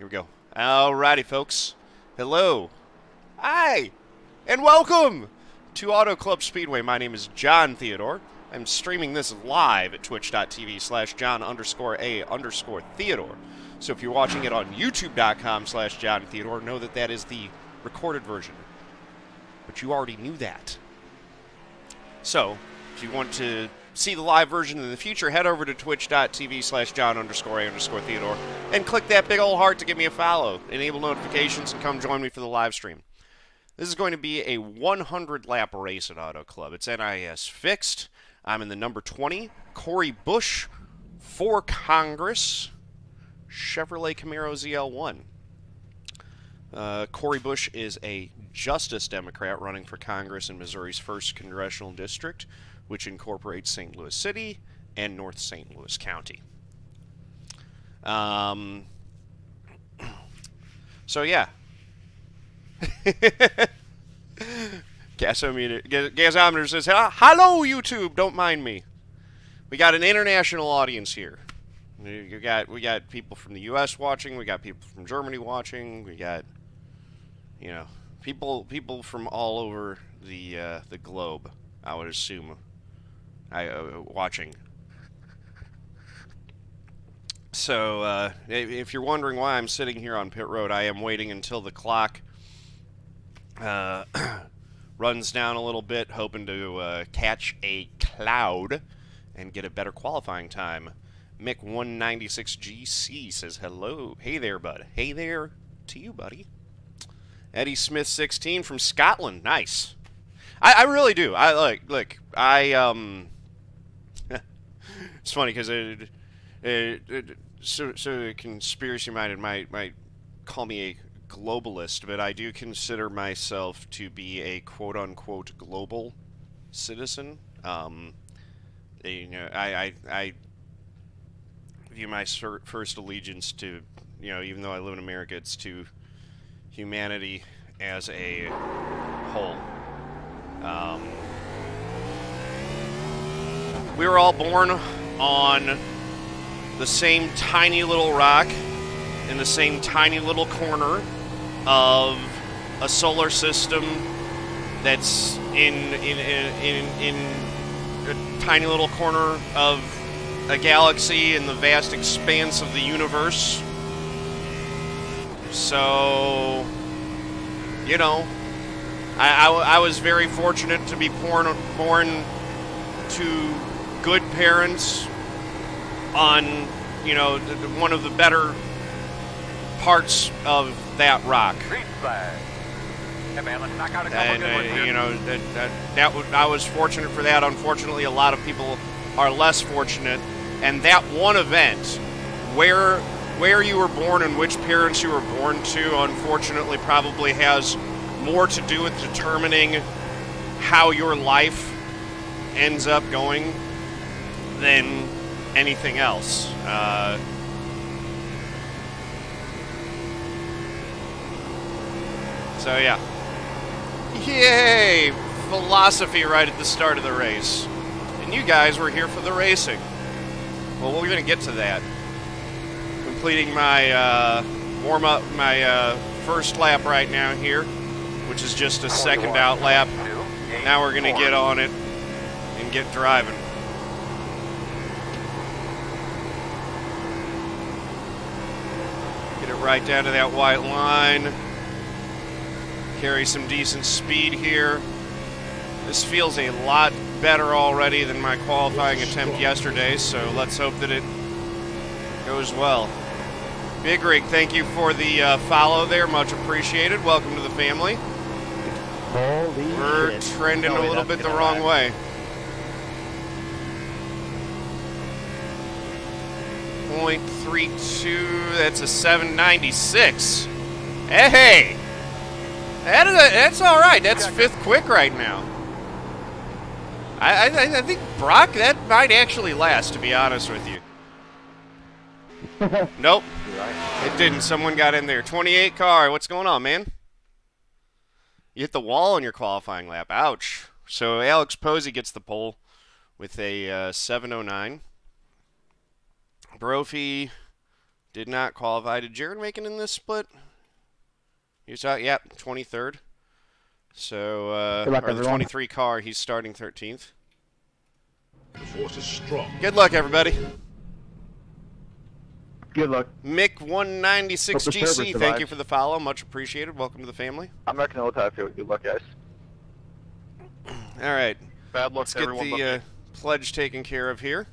Here we go. Alrighty, folks. Hello. Hi. And welcome to Auto Club Speedway. My name is John Theodore. I'm streaming this live at twitch.tv/John_A_Theodore. So if you're watching it on youtube.com/John Theodore, know that that is the recorded version. But you already knew that. So, if you want to see the live version in the future, head over to twitch.tv/John_A_Theodore and click that big old heart to give me a follow. Enable notifications and come join me for the live stream. This is going to be a 100-lap race at Auto Club. It's NIS fixed. I'm in the number 20, Corey Bush for Congress, Chevrolet Camaro ZL1. Corey Bush is a Justice Democrat running for Congress in Missouri's 1st Congressional District, which incorporates St. Louis City and North St. Louis County. So, yeah. Gasometer says, hello, YouTube, don't mind me. We got an international audience here. We got people from the U.S. watching. We got people from Germany watching. We got, you know, people from all over the globe, I would assume, watching. So, if you're wondering why I'm sitting here on pit road, I am waiting until the clock runs down a little bit, hoping to catch a cloud and get a better qualifying time. Mick196GC says hello. Hey there, bud. Hey there to you, buddy. Eddie Smith 16 from Scotland. Nice. I really do. Look. It's funny because so conspiracy-minded might call me a globalist, but I do consider myself to be a quote-unquote global citizen. You know, I view my first allegiance to, you know, even though I live in America, it's to humanity as a whole. We were all born on the same tiny little rock in the same tiny little corner of a solar system that's in a tiny little corner of a galaxy in the vast expanse of the universe. So, you know, I was very fortunate to be born to good parents on, you know, one of the better parts of that rock. And, you know, I was fortunate for that. Unfortunately, a lot of people are less fortunate. And that one event, where you were born and which parents you were born to, unfortunately, probably has more to do with determining how your life ends up going than anything else. So, yeah. Yay! Philosophy right at the start of the race. And you guys were here for the racing. Well, we're going to get to that. Completing my warm-up, my first lap right now here, which is just a second out lap. Now we're going to get on it and get driving. Get it right down to that white line. Carry some decent speed here. This feels a lot better already than my qualifying attempt yesterday, so let's hope that it goes well. Big Rig, thank you for the follow there. Much appreciated. Welcome to the family. Holy We're shit. trending a little bit the wrong way. .32, that's a 796. Hey! That's all right. That's 5th quick right now. I think, Brock, that might actually last, to be honest with you. Nope. It didn't. Someone got in there. 28 car. What's going on, man? You hit the wall on your qualifying lap. Ouch. So Alex Posey gets the pole with a 709. Brophy Did not qualify. Did Jared make it in this split? He's out, yep, 23rd. So, or the 23 car, he's starting 13th. The force is strong. Good luck, everybody. Good luck. Mick196GC, thank you for the follow. Much appreciated. Welcome to the family. I'm not going to know how I feel. Good luck, guys. All right. Bad luck Let's to get everyone. the pledge taken care of here.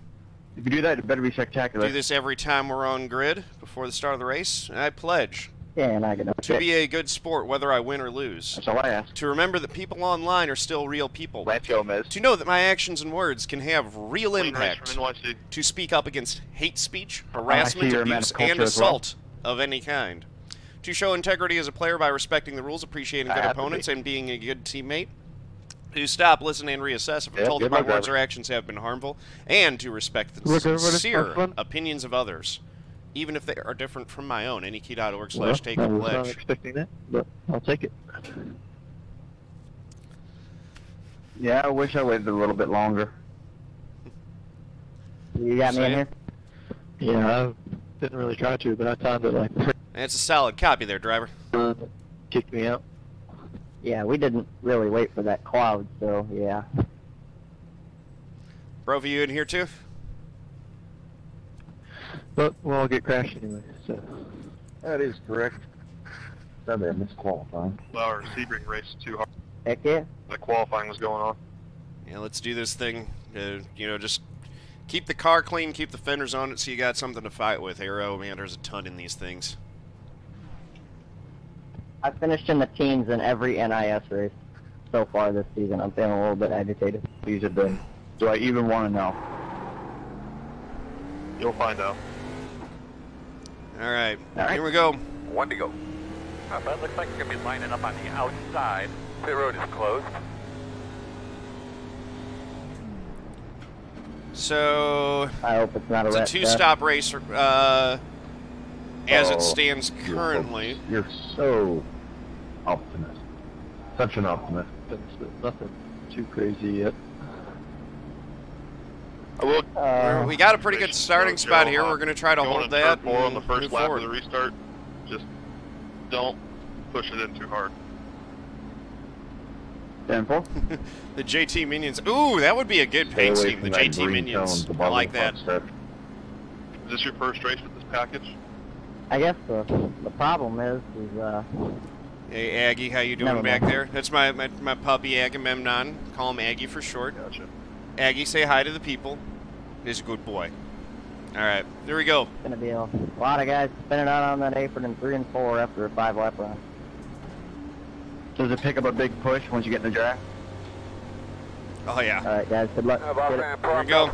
If you do that, it better be spectacular. Do this every time we're on grid before the start of the race. I pledge Yeah, and I get to be a good sport, whether I win or lose. That's all I ask. To remember that people online are still real people. Lance Gomez. To know that my actions and words can have real impact. From To speak up against hate speech, harassment, you're a man abuse, of culture and as well. assault of any kind. To show integrity as a player by respecting the rules, appreciating good opponents, and being a good teammate. To stop, listen, and reassess if I'm told that my words or actions have been harmful. And to respect the sincere opinions of others, even if they are different from my own. Anykey.org/take a I was not pledge. expecting that, but I'll take it. Yeah, I wish I waited a little bit longer. You got me in here? Yeah, I didn't really try to, but I timed it like That's a solid copy there, driver. kicked me out. Yeah, we didn't really wait for that cloud, so yeah. Brophy, you in here too? But we'll all get crashed anyway, so. That is correct. Sadly, I missed qualifying. Our Sebring race is too hard. Heck yeah. The qualifying was going on. Yeah, let's do this thing. You know, just keep the car clean, keep the fenders on it so you got something to fight with. Aero, man, there's a ton in these things. I finished in the teens in every NIS race so far this season. I'm feeling a little bit agitated. These have been. Do I even want to know? You'll find out. All right, here we go. One to go. That looks like you're going to be lining up on the outside. Pit road is closed. So, I hope it's not a it's a rat two-stop race as it stands currently. You're so optimistic. Such an optimist. Nothing too crazy yet. We got a pretty good starting spot here. We're going to try to hold that Going on the first move lap forward. of the restart. Just don't push it in too hard. 10-4. The JT Minions. Ooh, that would be a good paint scheme, the JT Minions. I like that. Is this your first race with this package? I guess the problem is Hey, Aggie, how you doing Never back mind. there? That's my puppy, Agamemnon. Call him Aggie for short. Gotcha. Aggie, say hi to the people. He's a good boy. All right, there we go. going to be a lot of guys spinning out on that apron in 3 and 4 after a 5-lap run. Does it pick up a big push once you get in the draft? Oh, yeah. All right, guys, good luck. Here we go.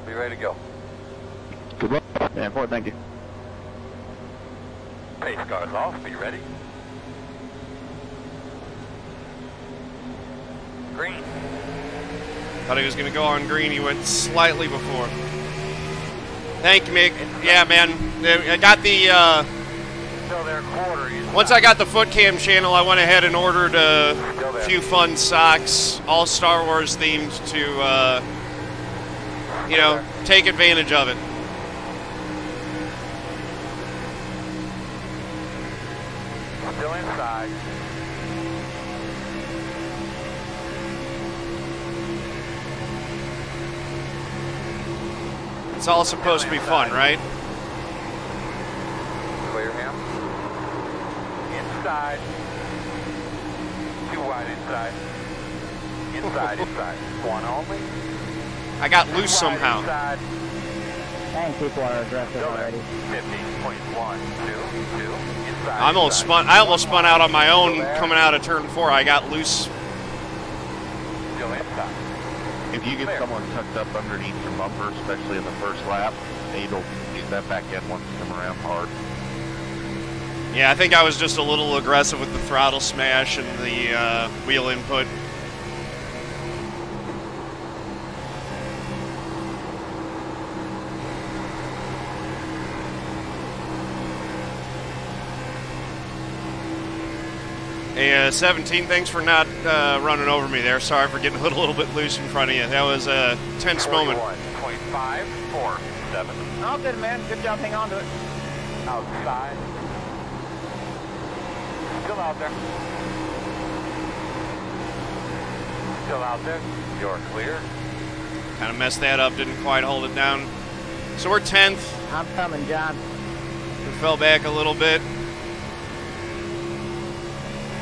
Be ready to go. Good luck. 10-4, thank you. Pace cars off. Be ready. Green. Thought he was going to go on green. He went slightly before. Thank you, Mick. Yeah, man. I got the... Still there, quarter. Once I got the foot cam channel, I went ahead and ordered a few fun socks, all Star Wars themed to, you know, take advantage of it. Still inside. It's all supposed to be fun, right? Clear him. Inside. Too wide inside. Inside, inside. One only. I got loose somehow. Inside. Dang, people are aggressive Still there. already. 50.122. Inside. I almost spun out on my own coming out of turn 4. I got loose. Still inside. If you get someone tucked up underneath your bumper, especially in the first lap, it'll get that back end once you come around hard. Yeah, I think I was just a little aggressive with the throttle smash and the wheel input. Hey, 17, thanks for not running over me there. Sorry for getting a little bit loose in front of you. That was a tense moment. 41.547. Oh, good, man. Good job. Hang on to it. Outside. Still out there. Still out there. You're clear. Kind of messed that up, didn't quite hold it down. So we're 10th. I'm coming, John. We fell back a little bit.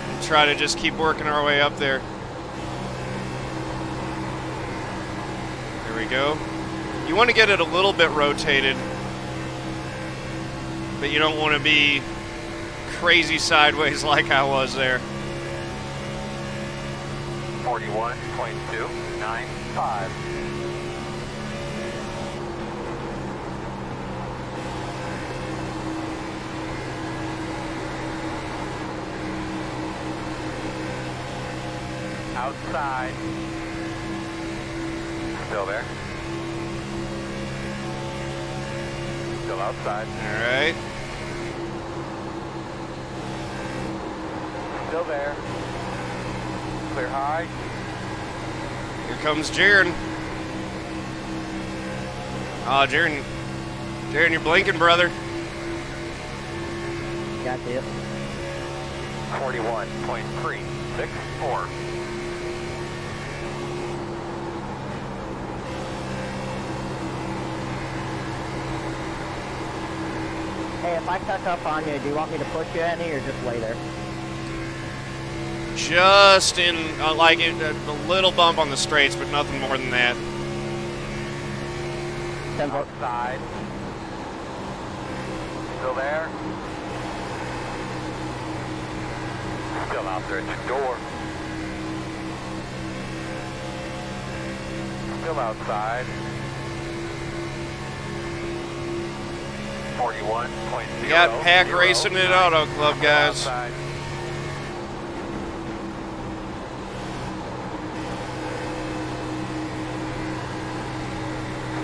We'll try to just keep working our way up there. There we go. You want to get it a little bit rotated, but you don't want to be crazy sideways like I was there. 41.295. Outside. Still there. Still outside. All right. Still there. Clear high. Here comes Jaron. Oh, Jaron, you're blinking, brother. Got you. 41.364. Hey, if I tuck up on you, do you want me to push you any or just lay there? Just in, like, a little bump on the straights, but nothing more than that. Outside. Still there. Still out there at the door. Still outside. 41.0. We got Pack racing at Auto Club, guys. Outside.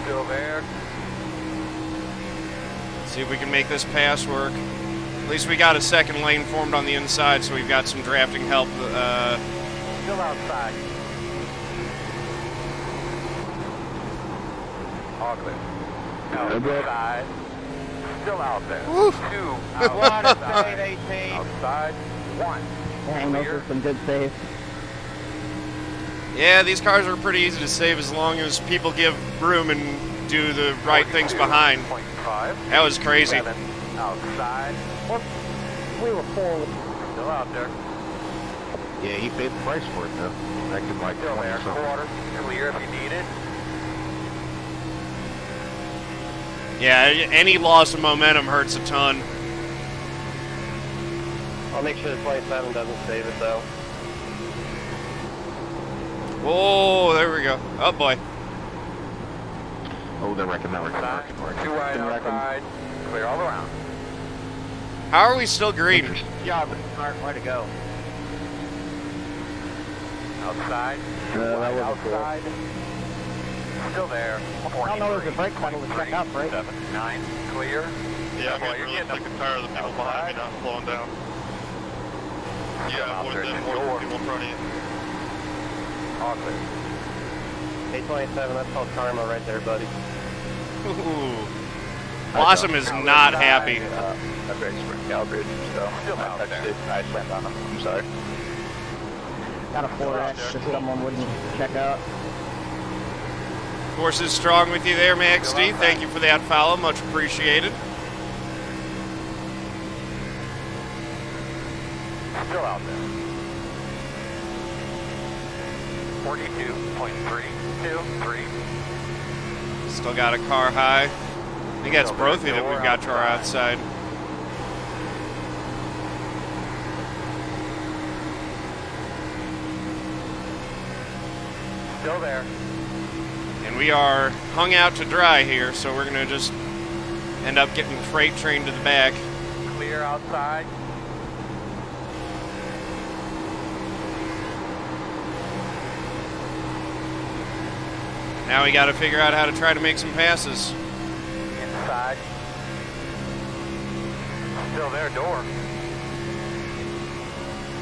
Still there. See if we can make this pass work. At least we got a second lane formed on the inside, so we've got some drafting help. Still outside. All clear. Outside. Still out there. Woo. 2 outside. 18. Outside. 1. Dang, those are some good saves. Yeah, these cars are pretty easy to save as long as people give room and do the right things behind. 42.5. That was crazy. 7. Outside. We were forward. Still out there. Yeah, he paid the price for it, though. That could like Still there. Quarter. Clear if you need it. Yeah, any loss of momentum hurts a ton. I'll make sure the 27 doesn't save it, though. Oh, there we go. Oh, boy. Oh, they're wrecking that Outside. 2 right outside. Clear all around. How are we still green? Yeah, but smart. Way to go. Outside. that wasn't outside. Still there. I don't know if there's a brake pedal to check out, right? 7, 9. Clear. Yeah, I'm Boy, getting you're really getting sick and tired of the people behind me not slowing down. Yeah, more than people in front of you. All clear. 827, that's called karma right there, buddy. Ooh. Blossom is not happy. That brake's for Calbridge, so Still out there. I slammed on him. I'm sorry. Got a 4X if someone wouldn't check out. Course is strong with you there, Max D. Thank you for that follow. Much appreciated. Still out there. 42.323. Still got a car high. I think that's Brophy that we've got to our outside. Still there. And we are hung out to dry here, so we're going to just end up getting freight trained to the back. Clear outside. Now we got to figure out how to try to make some passes. Inside. Still there, door.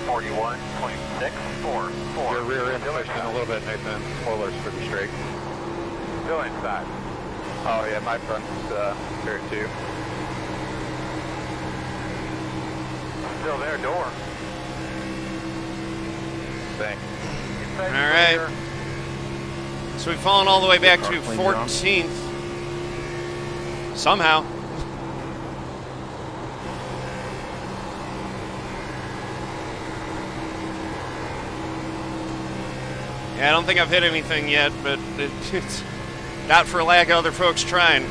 41.644. Your rear end pushed in a little bit, Nathan. Spoilers for the straight. Still inside. Oh, yeah, my front's here, too. Still there, door. Thanks. All right. So we've fallen all the way back to 14th. Somehow. Yeah, I don't think I've hit anything yet, but it's not for lack of other folks trying.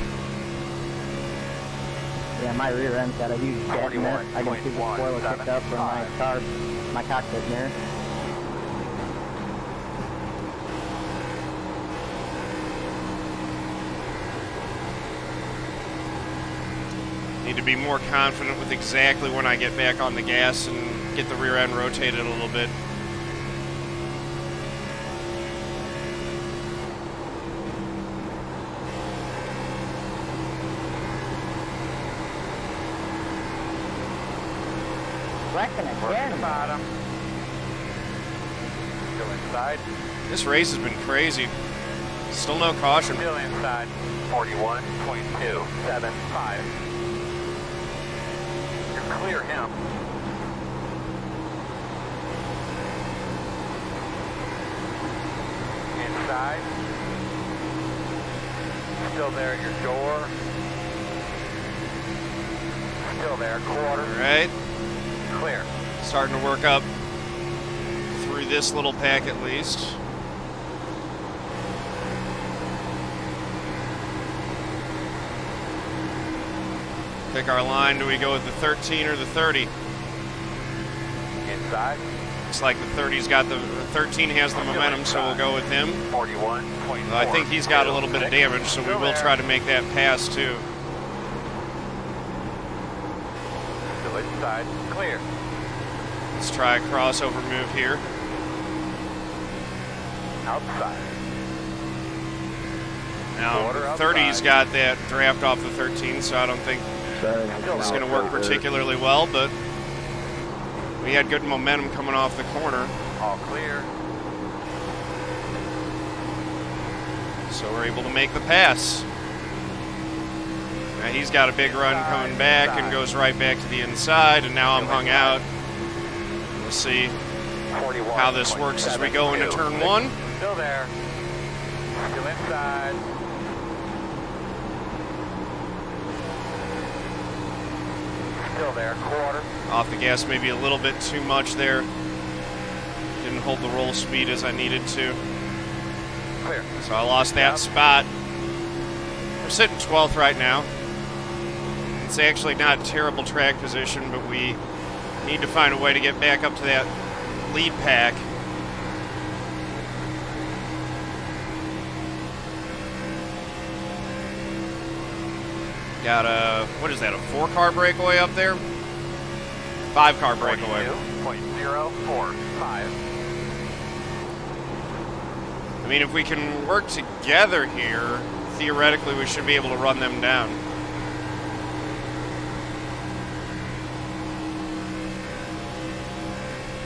Yeah, my rear end's got a huge dent in it. I can see the spoiler kicked up from my car, my cockpit mirror. Need to be more confident with exactly when I get back on the gas and get the rear end rotated a little bit. Wrecking again. Bottom. Still inside. This race has been crazy. Still no caution. Still inside. 41.275. Clear him. Inside. Still there at your door. Still there, quarter. All right. Clear. Starting to work up through this little pack at least. Pick our line. Do we go with the 13 or the 30? Inside. Looks like the 30's got the 13 has the momentum, so we'll go with him. 41.4. I think he's got a little bit of damage, so we will try to make that pass too. Still inside. Clear. Let's try a crossover move here. Outside. Now, 30's got that draft off the 13, so I don't think it's going to work particularly well, but we had good momentum coming off the corner. All clear. So we're able to make the pass. Now he's got a big run coming back and goes right back to the inside, and now I'm hung out. We'll see how this works as we go into turn one. Still there. Still inside. Still there, quarter. Off the gas maybe a little bit too much there. Didn't hold the roll speed as I needed to. Clear. So I lost that spot. We're sitting 12th right now. It's actually not terrible track position, but we need to find a way to get back up to that lead pack. Got a, what is that, a 4-car breakaway up there? 5-car breakaway. 42.045. I mean, if we can work together here, theoretically we should be able to run them down.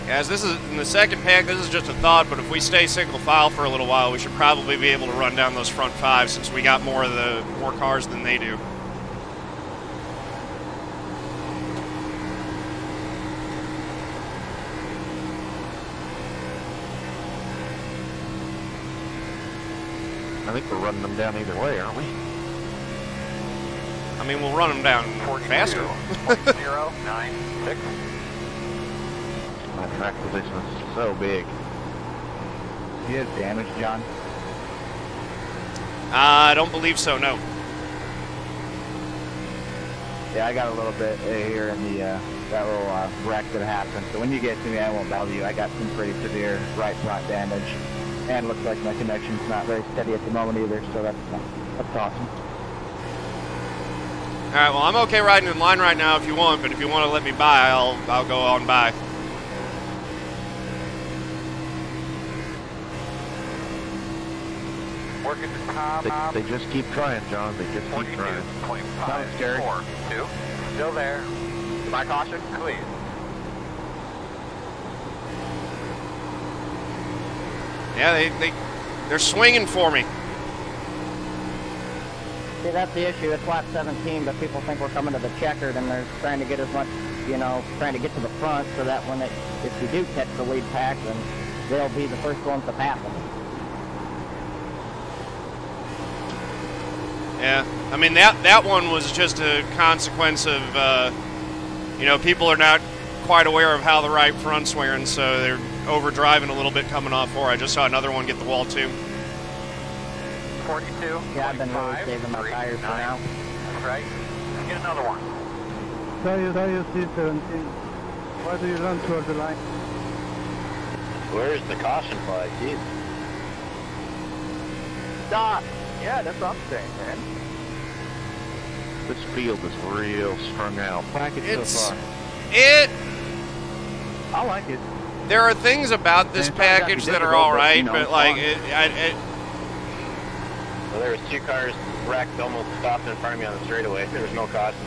Guys, this is, in the second pack, this is just a thought, but if we stay single file for a little while, we should probably be able to run down those front 5 since we got more cars than they do. I think we're running them down either way, aren't we? I mean, we'll run them down faster. 0.096. My track position is so big. You have damage, John? I don't believe so, no. Yeah, I got a little bit here in the that little wreck that happened. So when you get to me, I won't bother you. I got some pretty severe right front damage. And looks like my connection's not very steady at the moment either, so that's awesome. All right, well, I'm okay riding in line right now if you want, but if you want to let me by, I'll go on by. Working the top. They just keep trying, John. They just keep trying. 42.542. Still there. My caution, clear. Yeah, they're swinging for me. See, that's the issue. It's lap 17, but people think we're coming to the checkered, and they're trying to get as much you know, trying to get to the front so that when if you do catch the lead pack, then they'll be the first ones to pass them. Yeah, I mean, that one was just a consequence of, you know, people are not quite aware of how the right front's wearing, so they're overdriving a little bit coming off 4. I just saw another one get the wall, too. 42. Yeah, I've been really saving my tires for now. That's right. Let's get another one. Tire C17. Why do you run toward the line? Where's the caution flag? Jeez. Stop! Yeah, that's what I'm saying, man. This field is real strung out. It's... I like it. There are things about this package that are all right, but like Well, there was 2 cars wrecked, almost stopped in front of me on the straightaway. There was no caution.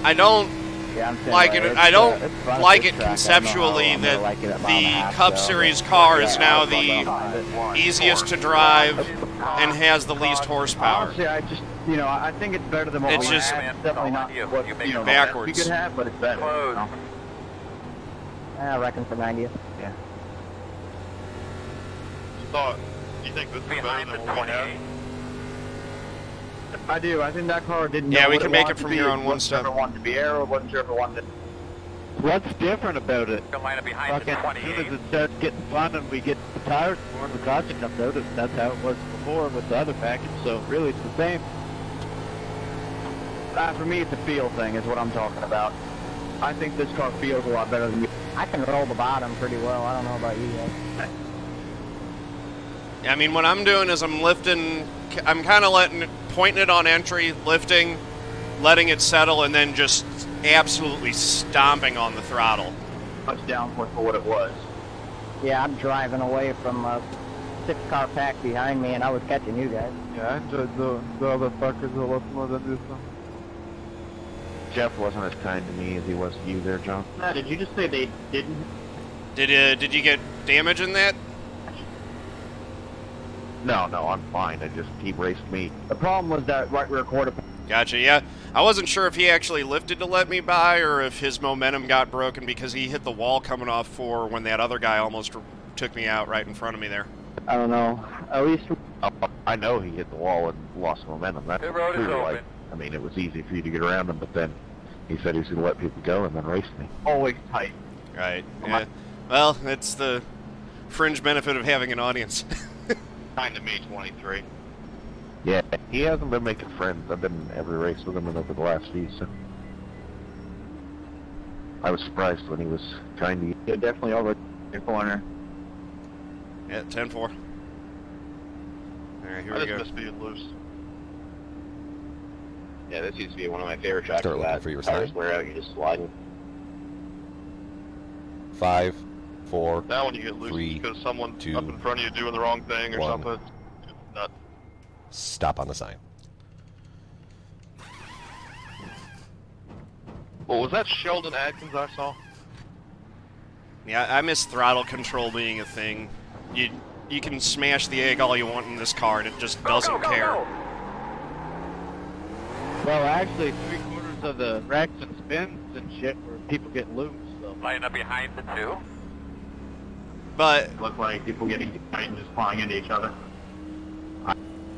I don't Yeah, I'm saying, like it. I don't it's fun like at it this track. conceptually I don't know how I'm that gonna like it at mile and a the half, Cup though, Series but- car Yeah, is now I'll the behind it. easiest to drive and has the least horsepower. Honestly, I just, you know, I think it's better than what It's we just- had. It's definitely not what, you know, backwards. we could have, but it's better. Close. You know? I reckon for 90th. Yeah. You think this is better Behind the than what we had? 28. I do. I think that car didn't Yeah, know we what can it make wanted it to from be. here on one Wasn't sure step. if it wanted to be aero, wasn't sure if it wanted to... What's different about it? Line up behind the As 28. soon as it starts getting fun and we get the tires more and the caution comes out, that's how it was before with the other package, so really it's the same. For me, it's a feel thing, is what I'm talking about. I think this car feels a lot better than you. I can roll the bottom pretty well. I don't know about you guys. I mean, what I'm doing is I'm lifting, I'm kind of pointing it on entry, lifting, letting it settle, and then just absolutely stomping on the throttle. Much downforce for what it was. Yeah, I'm driving away from a 6-car pack behind me, and I was catching you guys. Yeah, I enjoyed the other fuckers a lot more than this one. Jeff wasn't as kind to me as he was to you there, John. Did you just say they didn't? Did you get damage in that? No, I'm fine. He raced me. The problem was that right rear quarter. Gotcha, yeah. I wasn't sure if he actually lifted to let me by or if his momentum got broken because he hit the wall coming off 4 when that other guy almost took me out right in front of me there. I don't know. At least I know he hit the wall and lost momentum. That's The road is true. open. I mean, it was easy for you to get around him, but then he said he was going to let people go and then race me. always tight. Right, yeah. Well, it's the fringe benefit of having an audience. Kind of me, 23. Yeah, he hasn't been making friends. I've been in every race with him over the last few, so I was surprised when he was trying to get... You're definitely over the corner. Yeah, 10-4. All right, here we I go. just miss being loose. Yeah, this used to be one of my favorite tracks. Start looking for your sign. Tires wear out, you're just sliding. 5, 4, Now when you get loose, 3, it's because someone 2, up in front of you doing the wrong thing or 1. something. It's nuts. stop on the sign. Well, was that Sheldon Atkins I saw? Yeah, I miss throttle control being a thing. You can smash the egg all you want in this car, and it just doesn't care. Well, actually, 3/4 of the racks and spins and shit where people get loose, so. Line up behind the 2. But Look like people getting tight and just flying into each other.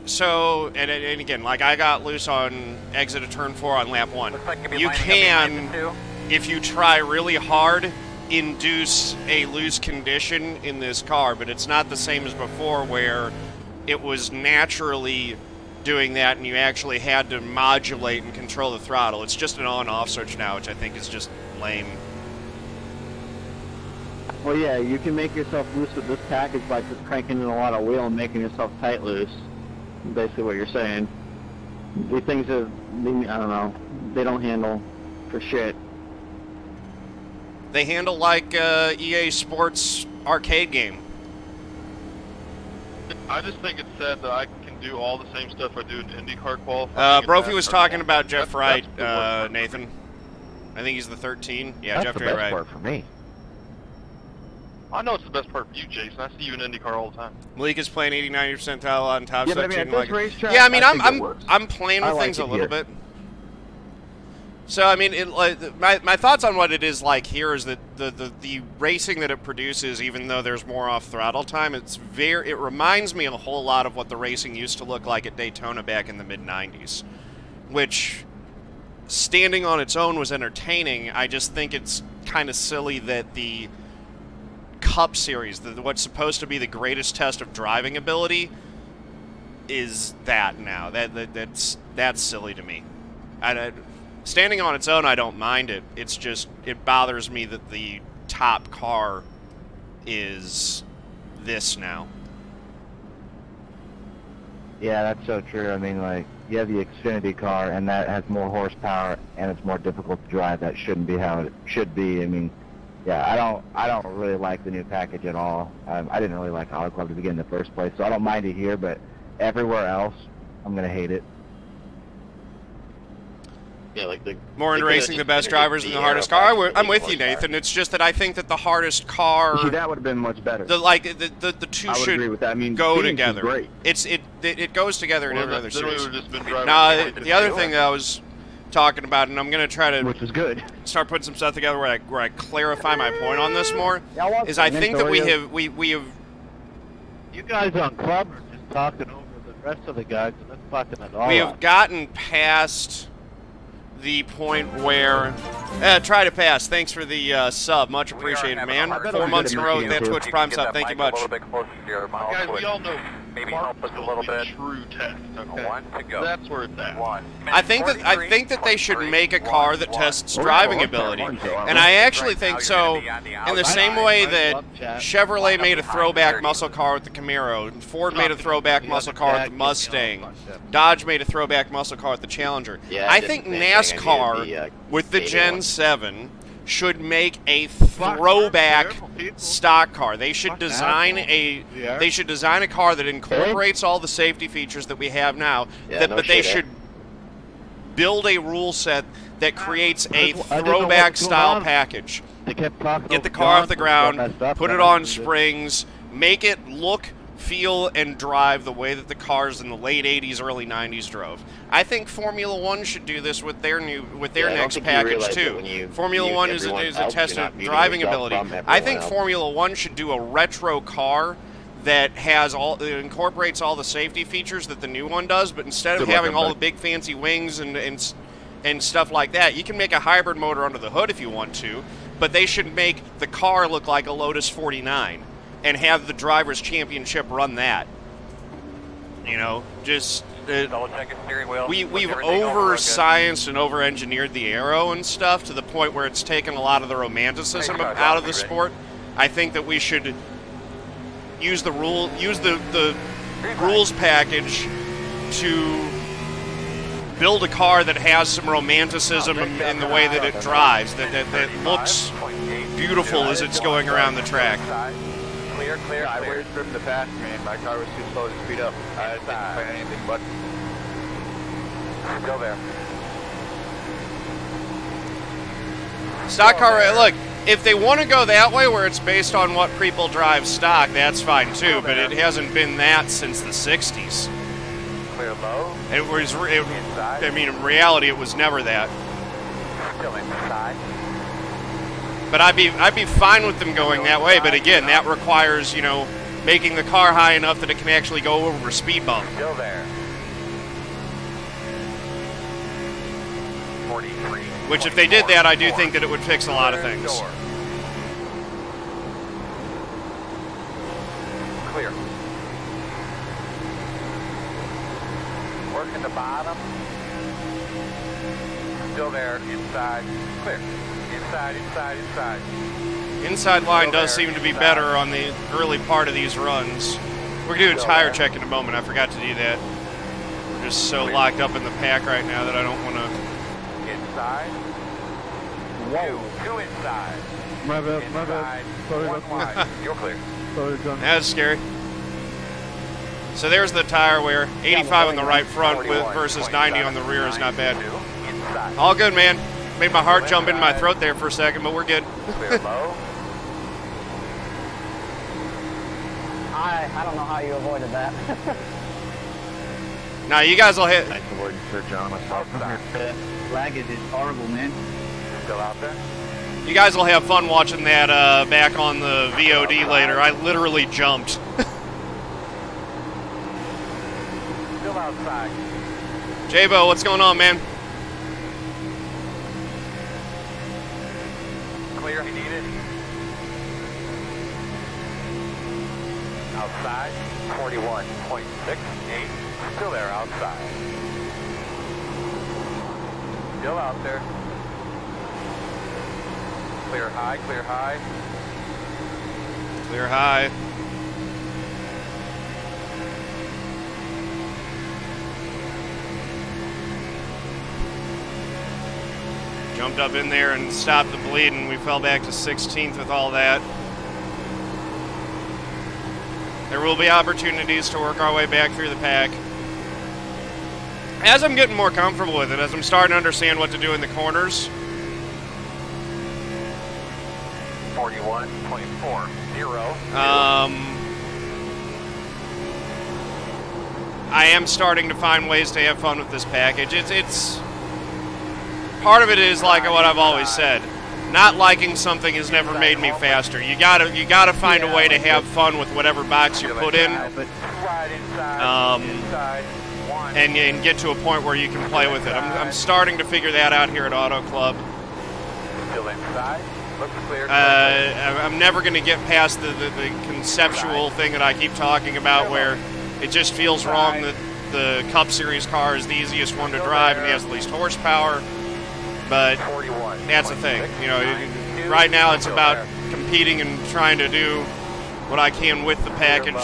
so, and again, like I got loose on exit of turn 4 on lap 1. Looks like you'll be You lining up behind the can, 2. if you try really hard, induce a loose condition in this car, but it's not the same as before where it was naturally doing that and you actually had to modulate and control the throttle. It's just an on-off switch now, which I think is just lame. Well, yeah, you can make yourself loose with this package by just cranking in a lot of wheel and making yourself tight loose. Basically what you're saying. These things are, I don't know, they don't handle for shit. They handle like EA Sports arcade game. I just think it's sad that I can do all the same stuff I do in IndyCar qualifying. Brophy was talking about Jeff Wright, That's the worst part. Nathan. I think he's the 13. Yeah, That's Jeff the J. best Wright. part for me. I know it's the best part for you, Jason. I see you in IndyCar all the time. Malik is playing 89 percentile on top. Yeah, but I mean, at this racetrack, yeah, I mean, I think it works. I'm playing with I like things a it little here. bit. So I mean, my thoughts on what it is like here is that the racing that it produces, even though there's more off throttle time, it reminds me a whole lot of what the racing used to look like at Daytona back in the mid-90s, which, standing on its own, was entertaining. I just think it's kind of silly that the Cup Series, what's supposed to be the greatest test of driving ability, is that now. That's silly to me. Standing on its own, I don't mind it. It's just, it bothers me that the top car is this now. Yeah, that's so true. I mean, like, you have the Xfinity car, and that has more horsepower, and it's more difficult to drive. That shouldn't be how it should be. I mean, yeah, I don't really like the new package at all. I didn't really like Auto Club to begin in the first place, so I don't mind it here, but everywhere else, I'm going to hate it. Yeah, like more in racing, the best drivers and the hardest car. I'm with you, Nathan. It's just that I think that the hardest car. See, that would have been much better. The two should agree with that. I mean, go together. Great. it goes together in every other series. Now, the other thing that I was talking about, and I'm going to try to which is good, start putting some stuff together where I clarify my point on this more, is I think that we have. You guys on club are just talking over the rest of the guys, and that's fucking it all. We have gotten past the point where try to pass. Thanks for the sub, much appreciated, man. 4 months in a row with that Twitch Prime sub. Thank you much. Guys, we all know maybe help us a little bit. True test. Okay, One to go. that's where it's at. I think that they should make a car that tests driving ability, and I actually think so. In the same way that Chevrolet made a throwback muscle car with the Camaro, and Ford made a throwback muscle car with the Mustang, Dodge made a throwback muscle car with the Challenger. I think NASCAR with the Gen 7 should make a throwback stock car. They should design a car that incorporates all the safety features that we have now. But they should build a rule set that creates a throwback style package. Get the car off the ground, put it on springs, make it look, feel, and drive the way that the cars in the late 80s, early 90s drove. I think Formula One should do this with their next package too. Formula One is a test of driving ability. I think Formula One should do a retro car that incorporates all the safety features that the new one does, but instead of having all the big fancy wings and stuff like that, you can make a hybrid motor under the hood if you want to, but they should make the car look like a Lotus 49 and have the Drivers' Championship run that. You know, just we've over-scienced and over-engineered the aero and stuff to the point where it's taken a lot of the romanticism out of the sport. I think that we should use the rules package to build a car that has some romanticism in the way that it drives, that looks beautiful as it's going around the track. Clear. I waited for him to pass me, and my car was too slow to speed up. I didn't find anything but. Go there. Stock car, look, if they want to go that way where it's based on what people drive stock, that's fine too, but it hasn't been that since the 60s. Clear low. I mean, in reality, it was never that. Still inside. But I'd be fine with them going that way. But again, that requires, you know, making the car high enough that it can actually go over a speed bump. Still there. 43. Which, if they did that, I do think that it would fix a lot of things. Clear. Working the bottom. Still there. Inside. Clear. Inside. Inside line does seem to be better on the early part of these runs. We're going to do a tire check in a moment. I forgot to do that. We're just so locked up in the pack right now that I don't want to... Inside. Whoa. Two inside. My bad. Sorry, one wide. You're clear. Sorry, John. That's scary. So there's the tire wear. 85 on the right front versus 90 on the rear is not bad. All good, man. Made my heart jump in my throat there for a second, but we're good. Clear low. I don't know how you avoided that. Now you guys will hit. Nice avoidance there, John. I saw Lag is horrible, man. Still out there? You guys will have fun watching that back on the VOD later. I literally jumped. Still outside. J-Bo, what's going on, man? Clear, he needed. Outside, 41.68. Still there, outside. Still out there. Clear high, clear high. Clear high. Jumped up in there and stopped the bleed, and we fell back to 16th with all that. There will be opportunities to work our way back through the pack. As I'm getting more comfortable with it, as I'm starting to understand what to do in the corners. 41.40. I am starting to find ways to have fun with this package. It's part of it is like what I've always said. Not liking something has never made me faster. You gotta find a way to have fun with whatever box you're put in, and get to a point where you can play with it. I'm starting to figure that out here at Auto Club. Still inside. Looks clear. I'm never going to get past the conceptual thing that I keep talking about, where it just feels wrong that the Cup Series car is the easiest one to drive and has the least horsepower. But that's the thing. You know, right now it's about competing and trying to do what I can with the package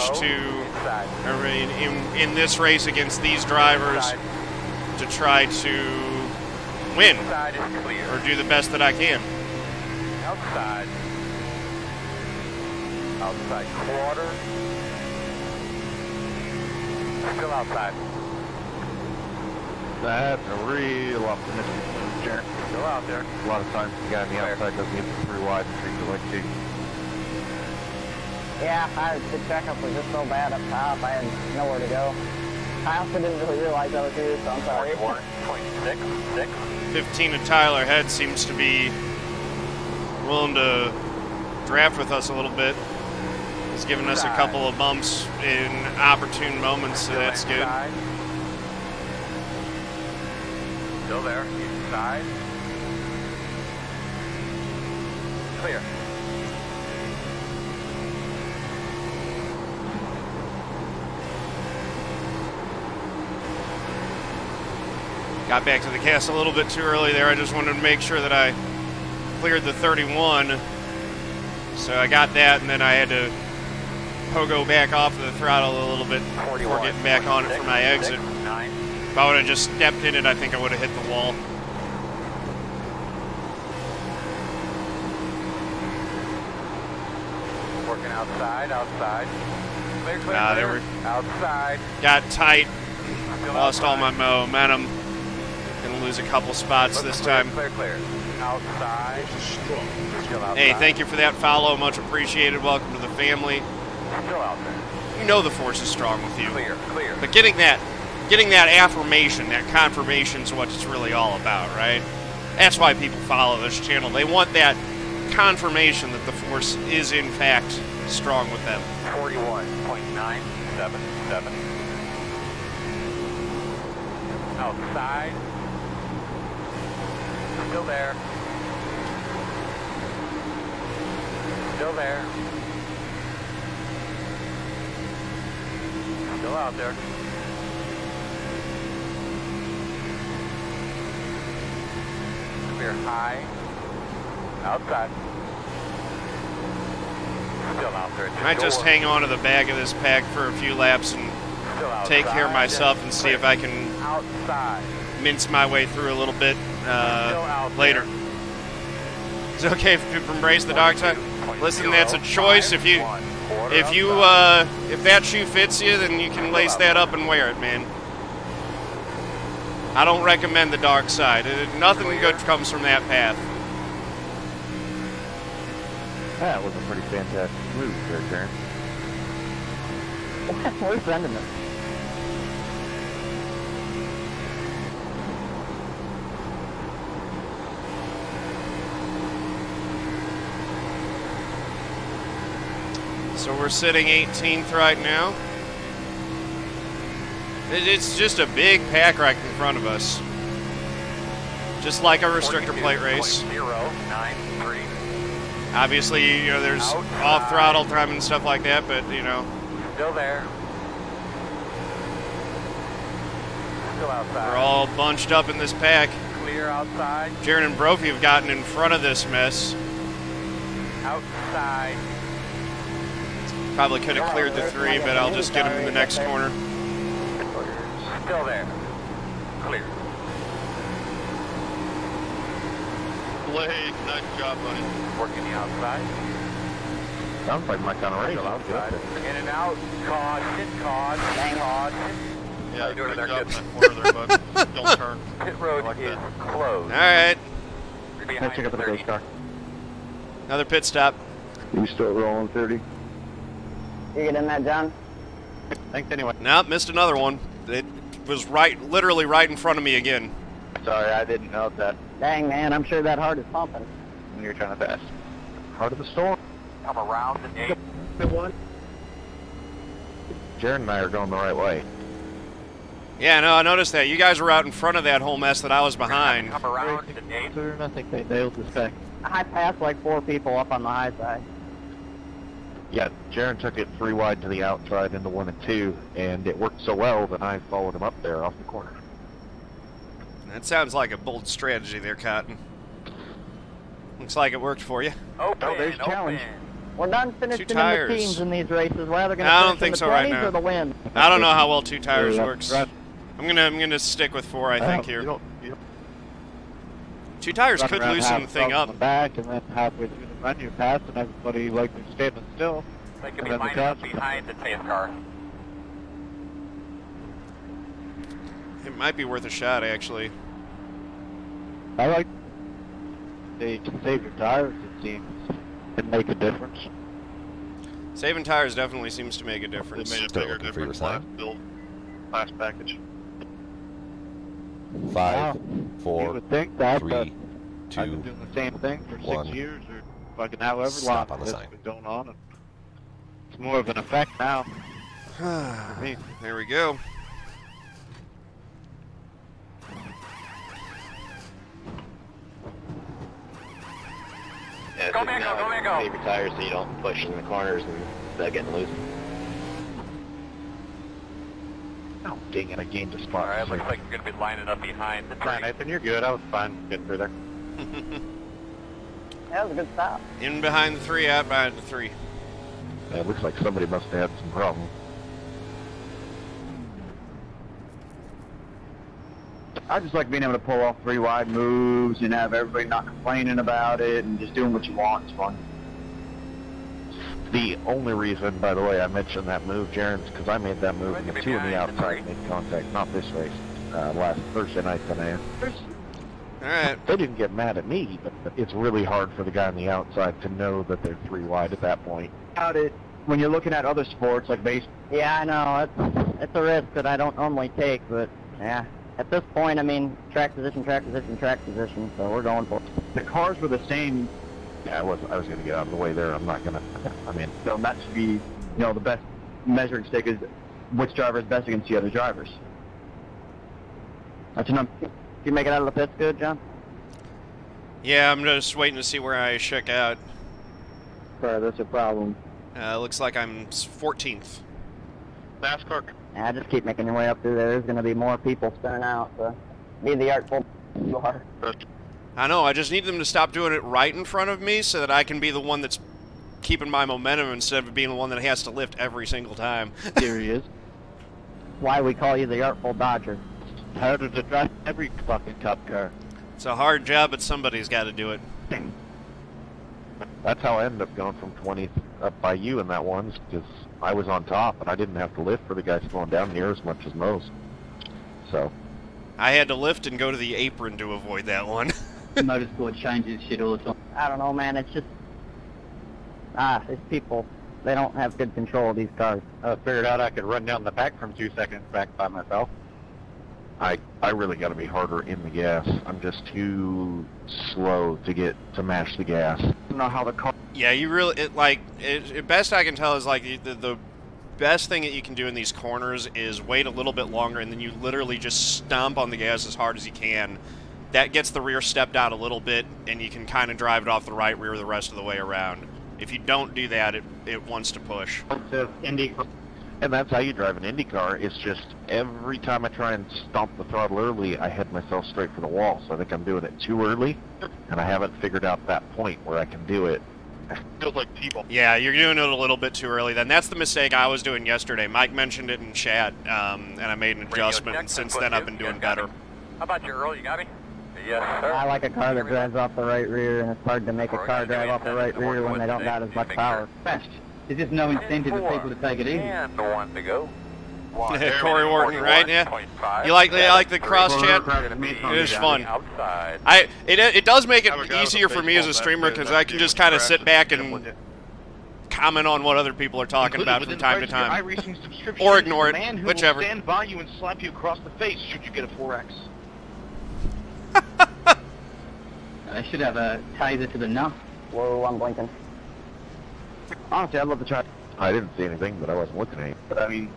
in this race against these drivers to try to win or do the best that I can. Outside. Outside quarter. Still outside. That's a real optimistic move, Jared. Still out there. A lot of times the guy on the outside doesn't get through wide and treats it like two. Yeah, the checkup was just so bad up top, I had nowhere to go. I also didn't really realize I was here, so I'm sorry. 41.66. 15 and Tyler Head seems to be willing to draft with us a little bit. He's given us a couple of bumps in opportune moments, so that's good. Still there, inside. Clear. Got back to the cast a little bit too early there. I just wanted to make sure that I cleared the 31. So I got that, and then I had to pogo back off of the throttle a little bit before getting back on it for my exit. If I would have just stepped in it, I think I would have hit the wall. Working outside, outside. Clear, clear, Nah, clear. Outside. Got tight. Lost all my momentum. Gonna lose a couple spots this time. Clear, clear. Outside. Still outside. Hey, thank you for that follow. Much appreciated. Welcome to the family. Still out there. You know the force is strong with you. Clear, clear. But getting that affirmation, that confirmation is what it's really all about, right? That's why people follow this channel. They want that confirmation that the force is in fact strong with them. 41.977. Outside. Still there. Still there. Still out there. Clear high. Outside. Still out there. I might just hang on to the back of this pack for a few laps and take care of myself and see if I can mince my way through a little bit later. Is it okay if you embrace the dark side? Listen, that's a choice. If that shoe fits you, then you can lace that up and wear it, man. I don't recommend the dark side. Nothing good comes from that path. That was a pretty fantastic move there, Jaron. Where's Brendan? So we're sitting 18th right now. It's just a big pack right in front of us. Just like a restrictor plate race. 093. Obviously, you know, there's off throttle time and stuff like that, but you know. Still there. Still outside. We're all bunched up in this pack. Clear outside. Jared and Brophy have gotten in front of this mess. Outside. Probably could have cleared the 3, but I'll just get him in the next corner. Still there. Clear. Blake, nice job, buddy. Working the outside. Sounds like my kind of race. Outside. In and out. Caution. Caution. Yeah, doing good there, job kid? in that corner there, bud. Don't turn. Pit road is closed. All right, Let's check out the race car. another pit stop. You still rolling 30? You get in that, John? Thanks anyway. Nope, missed another one. It was literally right in front of me again. Sorry, I didn't know that. Dang, man, I'm sure that heart is pumping. When you're trying to pass. Heart of the storm. Come around the 8. Good one. Jared and I are going the right way. Yeah, no, I noticed that. You guys were out in front of that whole mess that I was behind. Come around the 8. I think they nailed this back. I passed like 4 people up on the high side. Yeah, Jaron took it 3 wide to the outside into 1 and 2, and it worked so well that I followed him up there off the corner. That sounds like a bold strategy there, Cotton. Looks like it worked for you. Oh, there's a challenge. We're done finishing in the tires. teams in these races. We're either going I to don't finish in think the so right 20s now. or the win. I don't know how well 2 tires works. Right. I'm gonna stick with 4, I think, here. You don't 2 tires Run could around loosen the half thing on up. the back, and then halfway through the run, you pass, and everybody like they're standing still. They could And be then the lining up cars- behind the pace car. It might be worth a shot, actually. I like they can save your tires. It seems and make a difference. Saving tires definitely seems to make a They difference. made a Still bigger looking for your difference sign. last build, last package. 5, You 4, would think that, 3, but 2. I've been doing the same thing for 6 1. years or fucking however Stop long on the this sign. has been going on. And it's more of an effect now for me. There we go. Yeah, Go, so Mango, now go, Mango. save your tires so you don't push in the corners and start getting loose. Oh, dang it, I gained a spot. Alright, looks like you're going to be lining up behind the Fine, 3. Nathan, you're good. I was fine getting through there. That was a good stop. In behind the 3, out behind the 3. Yeah, it looks like somebody must have had some problems. I just like being able to pull off 3 wide moves and have everybody not complaining about it and just doing what you want. It's fun. The only reason, by the way, I mentioned that move, Jaron, is because I made that move and the 2 on the outside made contact, not this race, last Thursday night than I am. Alright. They didn't get mad at me, but it's really hard for the guy on the outside to know that they're 3 wide at that point. About it, when you're looking at other sports like baseball. Yeah, I know. It's a risk that I don't normally take, but yeah. At this point, I mean, track position, so we're going for it. The cars were the same. Yeah, I was going to get out of the way there. I'm not going to. I mean, So that should be, you know, the best measuring stick is which driver is best against the other drivers. That's enough. You make it out of the pits good, John? Yeah, I'm just waiting to see where I shook out. Sorry, that's a problem. Looks like I'm 14th. NASCAR. Yeah, just keep making your way up through there. There's going to be more people spinning out, so be the artful you are. I know, I just need them to stop doing it right in front of me so that I can be the one that's keeping my momentum instead of being the one that has to lift every single time. Here he is. Why we call you the artful Dodger. Harder to drive every fucking cup car. It's a hard job, but somebody's got to do it. that's how I ended up going from 20th up by you in that one, because I was on top, and I didn't have to lift for the guys going down near as much as most. So I had to lift and go to the apron to avoid that one. Motorsport changes shit all the time. I don't know, man. It's just... these people, they don't have good control of these cars. I figured out I could run down the back from 2 seconds back by myself. I really got to be harder in the gas. I'm just too slow to mash the gas. I don't know how the car... Yeah, you really best I can tell is like the best thing that you can do in these corners is wait a little bit longer, and then you literally just stomp on the gas as hard as you can. That gets the rear stepped out a little bit, and you can kind of drive it off the right rear the rest of the way around. If you don't do that, it wants to push. And that's how you drive an Indy car. It's just every time I try and stomp the throttle early, I head myself straight for the wall. So I think I'm doing it too early, and I haven't figured out that point where I can do it. Feels like T-ball. Yeah, you're doing it a little bit too early then. That's the mistake I was doing yesterday. Mike mentioned it in chat, and I made an adjustment, and since then I've been doing better. How about you, Earl? You got me? Yes, sir. I like a car that drives off the right rear, and it's hard to make a car drive off the right rear when they don't got as much power. Best. There's just no incentive for people to take it easy. And the one to go. Corey Wharton, right? Yeah. You like the cross chat? It is fun. It does make it easier for me as a streamer because I can just kind of sit back and comment on what other people are talking about from time to time, or ignore it, whichever. Stand by you and slap you across the face should you get a 4X. I should have a taser to the nut. Whoa, I'm blinking. Honestly, I'd love to try. I didn't see anything, but I wasn't looking at it. But I mean,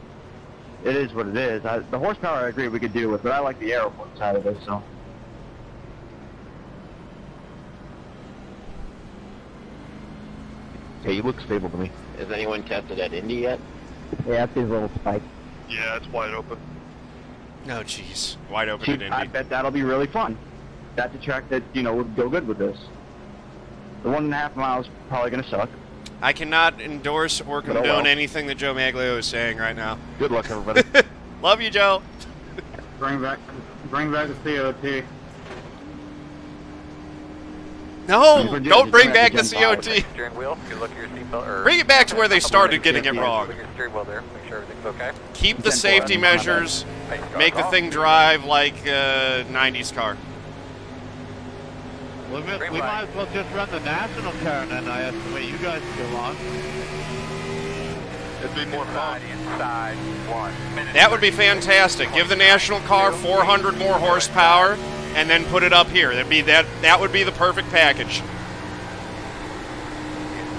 it is what it is. The horsepower I agree we could deal with, but I like the aeroplane side of this, so. Hey, you look stable to me. Has anyone tested at Indy yet? Yeah, it's these little spikes. Yeah, it's wide open. No, jeez. Wide open See, at Indy. I bet that'll be really fun. That's a track that, you know, would go good with this. The 1.5 miles is probably going to suck. I cannot endorse or condone well. anything that Joe Maglio is saying right now. Good luck, everybody. Love you, Joe. Bring back the COT. No, don't bring back the COT. Steering wheel. You look at your seatbelt. Bring it back to where they started getting it wrong. Look at your steering wheel there. Make sure everything's okay. Keep the safety measures. Make the thing drive like a 90s car. We might as well just run the national car, and then I estimate you guys to go on. It'd be more fun. Inside 1 minute. That would be fantastic. Give the national car 400 more horsepower, and then put it up here. That would be the perfect package.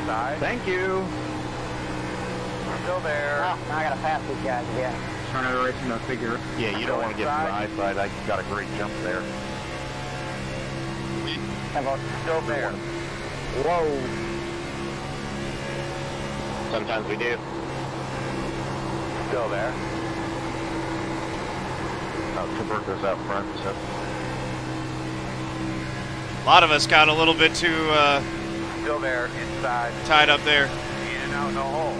Inside. Thank you. Still there. Oh, now I gotta pass these guys again. Trying to race in the figure. Yeah, you don't want to get to the high side. I got a great jump there. Still there. Whoa. Sometimes we do. Still there. Chubirko's out front, so. A lot of us got a little bit too Still there. Inside. tied up there. In and out, no hole.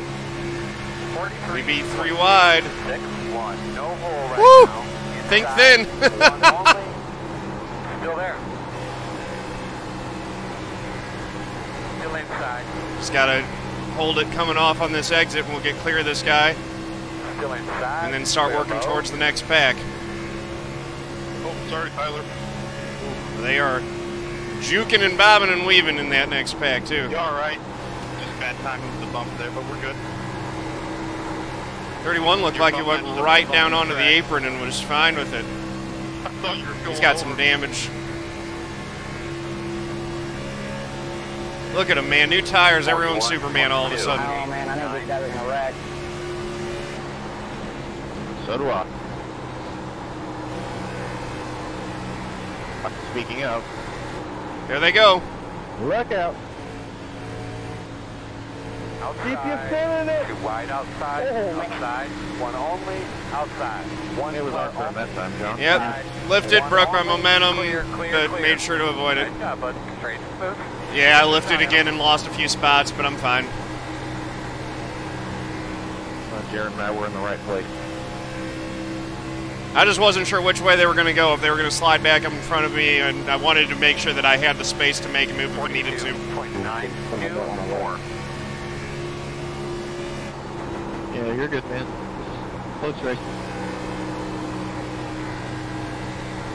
43. We beat 3 wide. 6-1. No hole right Woo! now. Think Inside. thin. One only. Still there. Still inside. Just gotta hold it coming off on this exit, and we'll get clear of this guy, Still inside. and then start working towards the next pack. Oh, sorry, Tyler. They are juking and bobbing and weaving in that next pack, too. You all right? Just bad timing with the bump there, but we're good. 31 looked like he went right down onto the apron and was fine with it. I thought you were going He's got some over. damage. Look at him, man. New tires, everyone's Superman all of a sudden. Oh man, I think this guy was in a wreck. So do I. Speaking of, There they go. Look out. Outside. Keep your feeling it. 2 wide outside. Oh, man. Outside. 1 only. Outside. 1 it was our car turn that time, John. Yep. Lifted, broke my momentum, Clear, but made sure to avoid it. Good job, bud. Straight and smooth. Yeah, I lifted again and lost a few spots, but I'm fine. Jared and I were in the right place. I just wasn't sure which way they were going to go, if they were going to slide back up in front of me, and I wanted to make sure that I had the space to make a move if I needed to. 42.92. Yeah, you're good, man. Close race.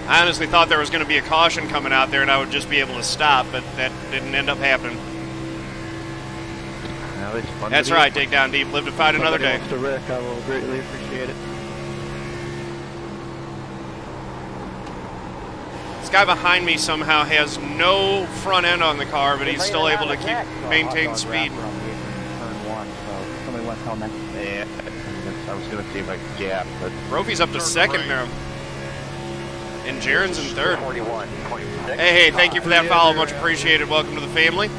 I honestly thought there was going to be a caution coming out there and I would just be able to stop, but that didn't end up happening. Now it's fun That's to do. right, dig down deep, live to fight another day. Mr. Rick, I will greatly appreciate it. This guy behind me somehow has no front end on the car, but he's still able to maintain speed. Yeah, I was going to see if I could gap, but... Brophy's up to second now. And Jaron's in third. Hey, thank you for that follow. Much appreciated. Welcome to the family.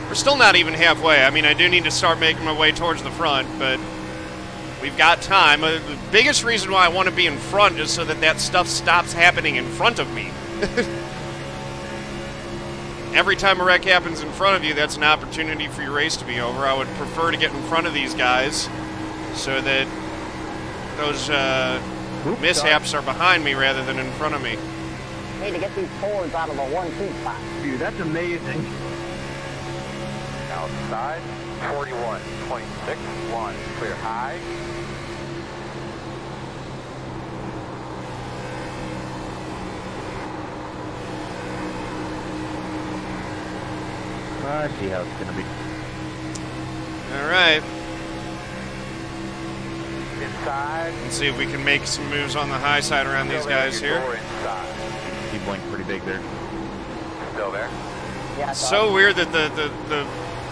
We're still not even halfway. I mean, I do need to start making my way towards the front, but we've got time. The biggest reason why I want to be in front is so that that stuff stops happening in front of me. Every time a wreck happens in front of you, that's an opportunity for your race to be over. I would prefer to get in front of these guys so that those mishaps are behind me rather than in front of me. Need to get these Fords out of the 1-2 spot. Dude, that's amazing. Outside, 41.6, 1, clear high. I see how it's going to be. All right. Inside. Let's see if we can make some moves on the high side around these guys here. He blinked pretty big there. Still there. Yeah, So weird that the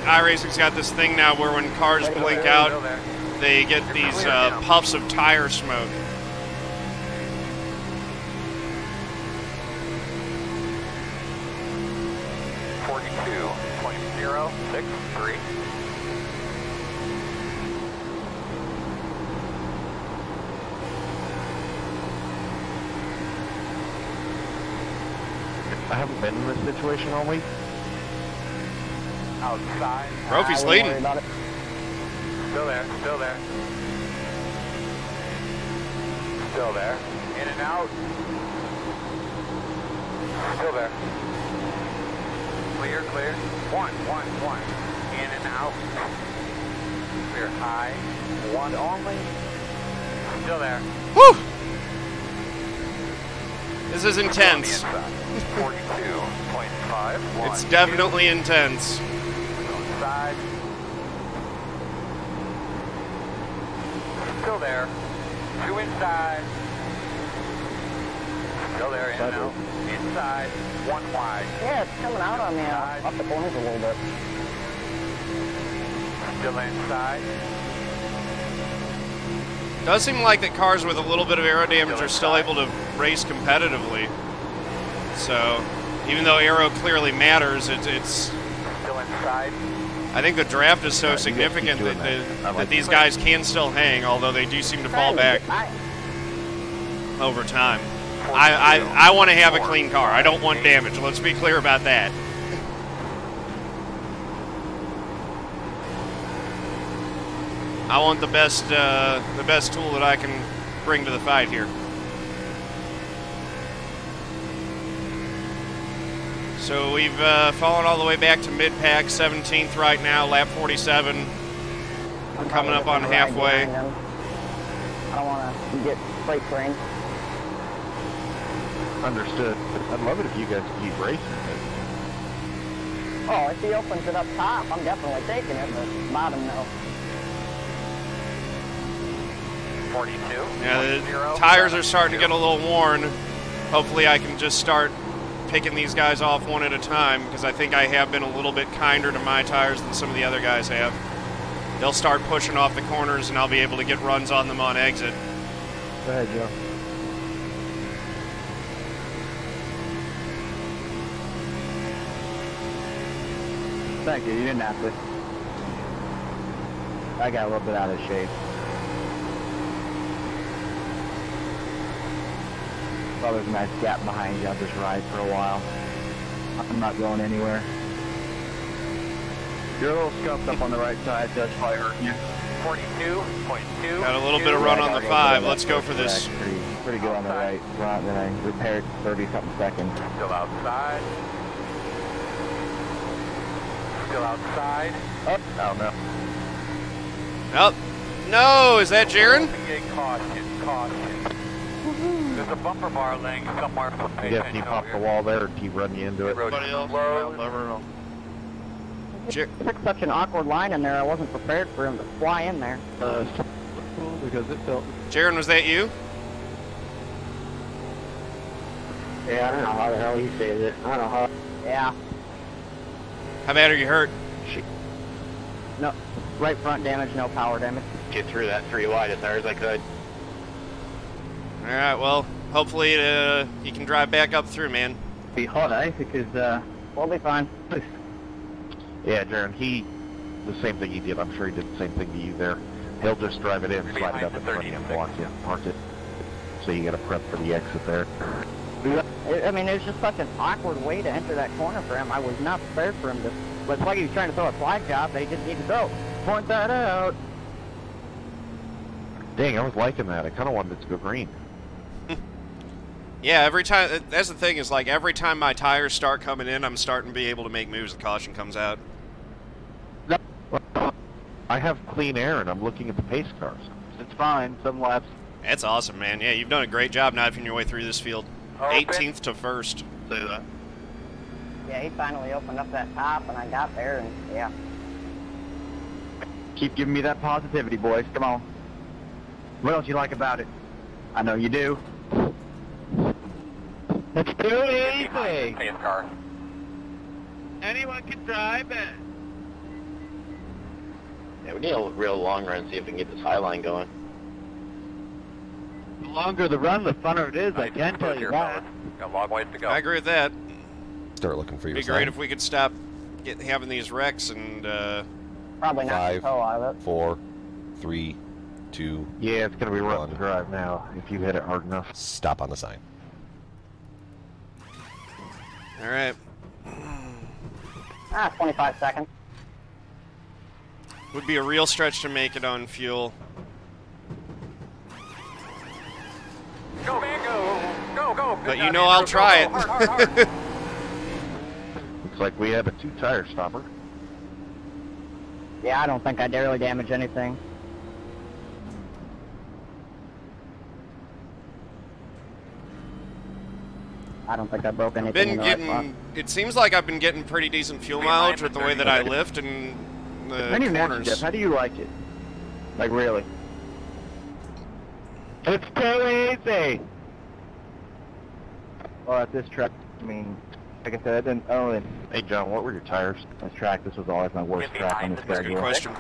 iRacing's got this thing now where when cars blink out, they get these puffs of tire smoke. I haven't been in this situation all week. Outside. Brophy's leading. Still there, still there. Still there. In and out. Still there. Clear, clear. One. In and out. Clear high. One only. Still there. Whew! This is intense. 42.5. It's definitely intense. Side. Still there. Two inside. Still there. In and out. Inside. One wide. Yeah, it's coming out on me up the corners a little bit. Still inside. Does seem like that cars with a little bit of aero damage are still able to race competitively. So, even though aero clearly matters, it's still inside. I think the draft is so significant that these guys can still hang, although they do seem to fall back over time. I want to have a clean car. I don't want damage. Let's be clear about that. I want the best tool that I can bring to the fight here. So we've fallen all the way back to mid-pack, 17th right now, lap 47. We're coming up on halfway. I don't want to get freight train. Understood. I'd love it if you guys keep racing it. Oh, if he opens it up top, I'm definitely taking it, but bottom, no. 42. Yeah, the tires are starting to get a little worn. Hopefully I can just start picking these guys off one at a time, because I think I have been a little bit kinder to my tires than some of the other guys have. They'll start pushing off the corners, and I'll be able to get runs on them on exit. Go ahead, Joe. Thank you. You didn't have to. I got a little bit out of shape. Well, there's a nice gap behind you. I'll just ride for a while. I'm not going anywhere. You're a little scuffed up on the right side. That's probably hurting you. 42.2. Got a little bit of run on the 5. Let's go for this. Pretty good on the right front. Then I repaired 30-something seconds. Still outside. Still outside. Oh no. Oh, no, is that Jaron? Caution. There's a bumper bar laying somewhere. Yeah, can you pop the wall there, or can you run you into it? Everybody else? Took such an awkward line in there, I wasn't prepared for him to fly in there. because it felt. Jaron, was that you? Yeah, I don't know how the hell he says it. I don't know how. Yeah. How bad are you hurt? No, right front damage, no power damage. Get through that 3 wide as hard as I could. All right, well, hopefully you can drive back up through, man. Be hot, eh? Because We'll be fine. Yeah, Jaron, the same thing he did. I'm sure he did the same thing to you there. He'll just drive it in, slide it up in front of you, and block you, park it. So you got to prep for the exit there. I mean, it was just such an awkward way to enter that corner for him. I was not prepared for him to. But it's like he was trying to throw a flag job that he didn't need to throw. Point that out. Dang, I was liking that. I kind of wanted it to go green. Yeah, every time, that's the thing, is like every time my tires start coming in, I'm starting to be able to make moves. The caution comes out. I have clean air, and I'm looking at the pace cars. It's fine. Some laps. That's awesome, man. Yeah, you've done a great job knifing your way through this field. Open. 18th to 1st. Say that. Yeah, he finally opened up that top, and I got there, and yeah. keep giving me that positivity, boys. Come on. What else you like about it? I know you do. Let's do it easy. Pace car. Anyone can drive it. Yeah, we need a real long run, see if we can get this high line going. The longer the run, the funner it is, I can tell you that. Got a long ways to go. I agree with that. Start looking for your It'd be great if we could stop having these wrecks and Probably not the 5, toe out of it. 4, 3, 2. Yeah, it's going to be rough One. to drive now if you hit it hard enough. Stop on the sign. all right. 25 seconds. Would be a real stretch to make it on fuel. Go, man, go. Go, go. Good But you job, know Andrew. I'll try Go, go. it. Hard, hard, hard. Looks like we have a 2-tire stopper. Yeah, I don't think I really damage anything. I don't think I broke anything in Been the right getting. spot. It seems like I've been getting pretty decent fuel mileage with the way that I lift and the How do you manage, corners. Jeff? How do you like it? Like, really? It's too easy. Well, at this track, I mean, like I said, I didn't really. Hey, John, what were your tires? This track, this was always my worst track on the That's a good schedule. question.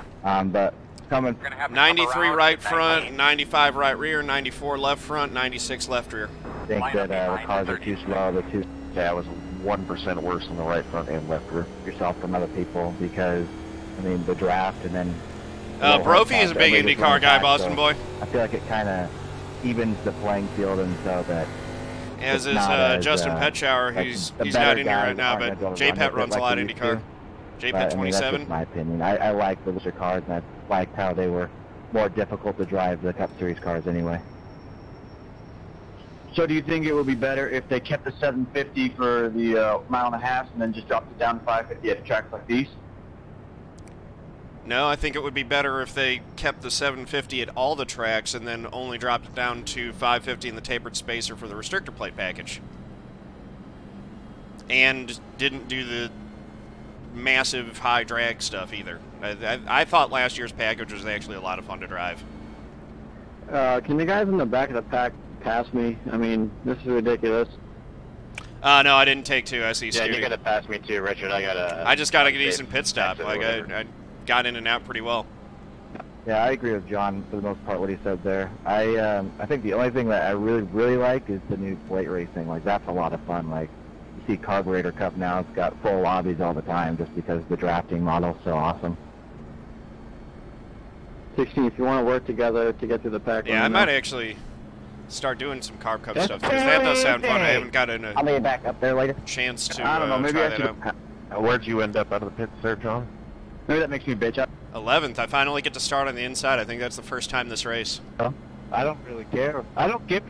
But coming, We're gonna have to come 93 around, right get that front, clean. 95 right rear, 94 left front, 96 left rear. I think that the cars are too slow. They're too Yeah, it was 1% worse on the right front and left rear. yourself from other people because, I mean, the draft and then. Brophy is a big IndyCar guy, Boston boy. I feel like it kind of evens the playing field, and so that. As it's is not as, Justin Petschauer, like, he's the not better in here guys right now, aren't gonna but be able to J run Pet with it runs a like lot they of used IndyCar. to. J But, Pet I mean, that's 27. just my opinion. I like the looser cars, and I liked how they were more difficult to drive the Cup Series cars anyway. So do you think it would be better if they kept the 750 for the mile and a half and then just dropped it down to 550 at tracks like these? No, I think it would be better if they kept the 750 at all the tracks and then only dropped it down to 550 in the tapered spacer for the restrictor plate package. And didn't do the massive high drag stuff either. I thought last year's package was actually a lot of fun to drive. Can the guys in the back of the pack pass me? I mean, this is ridiculous. No, I didn't take two. I see Yeah, Scooty. you gotta pass me too, Richard. I just got a decent pit stop. exit or Like whatever. I got in and out pretty well. Yeah, I agree with John for the most part what he said there. I think the only thing that I really like is the new plate racing. Like, that's a lot of fun. Like, you see Carburetor Cup now, it's got full lobbies all the time just because the drafting model's so awesome. 16, if you want to work together to get to the pack. Yeah, I might actually start doing some Carb Cup stuff because that does sound fun. I haven't gotten I'll a be back up there later. chance to I don't know, maybe try I that should. out. Where'd you end up out of the pits there, John? Maybe that makes me bitch up. 11th. I finally get to start on the inside. I think that's the first time this race. I don't really care. I don't give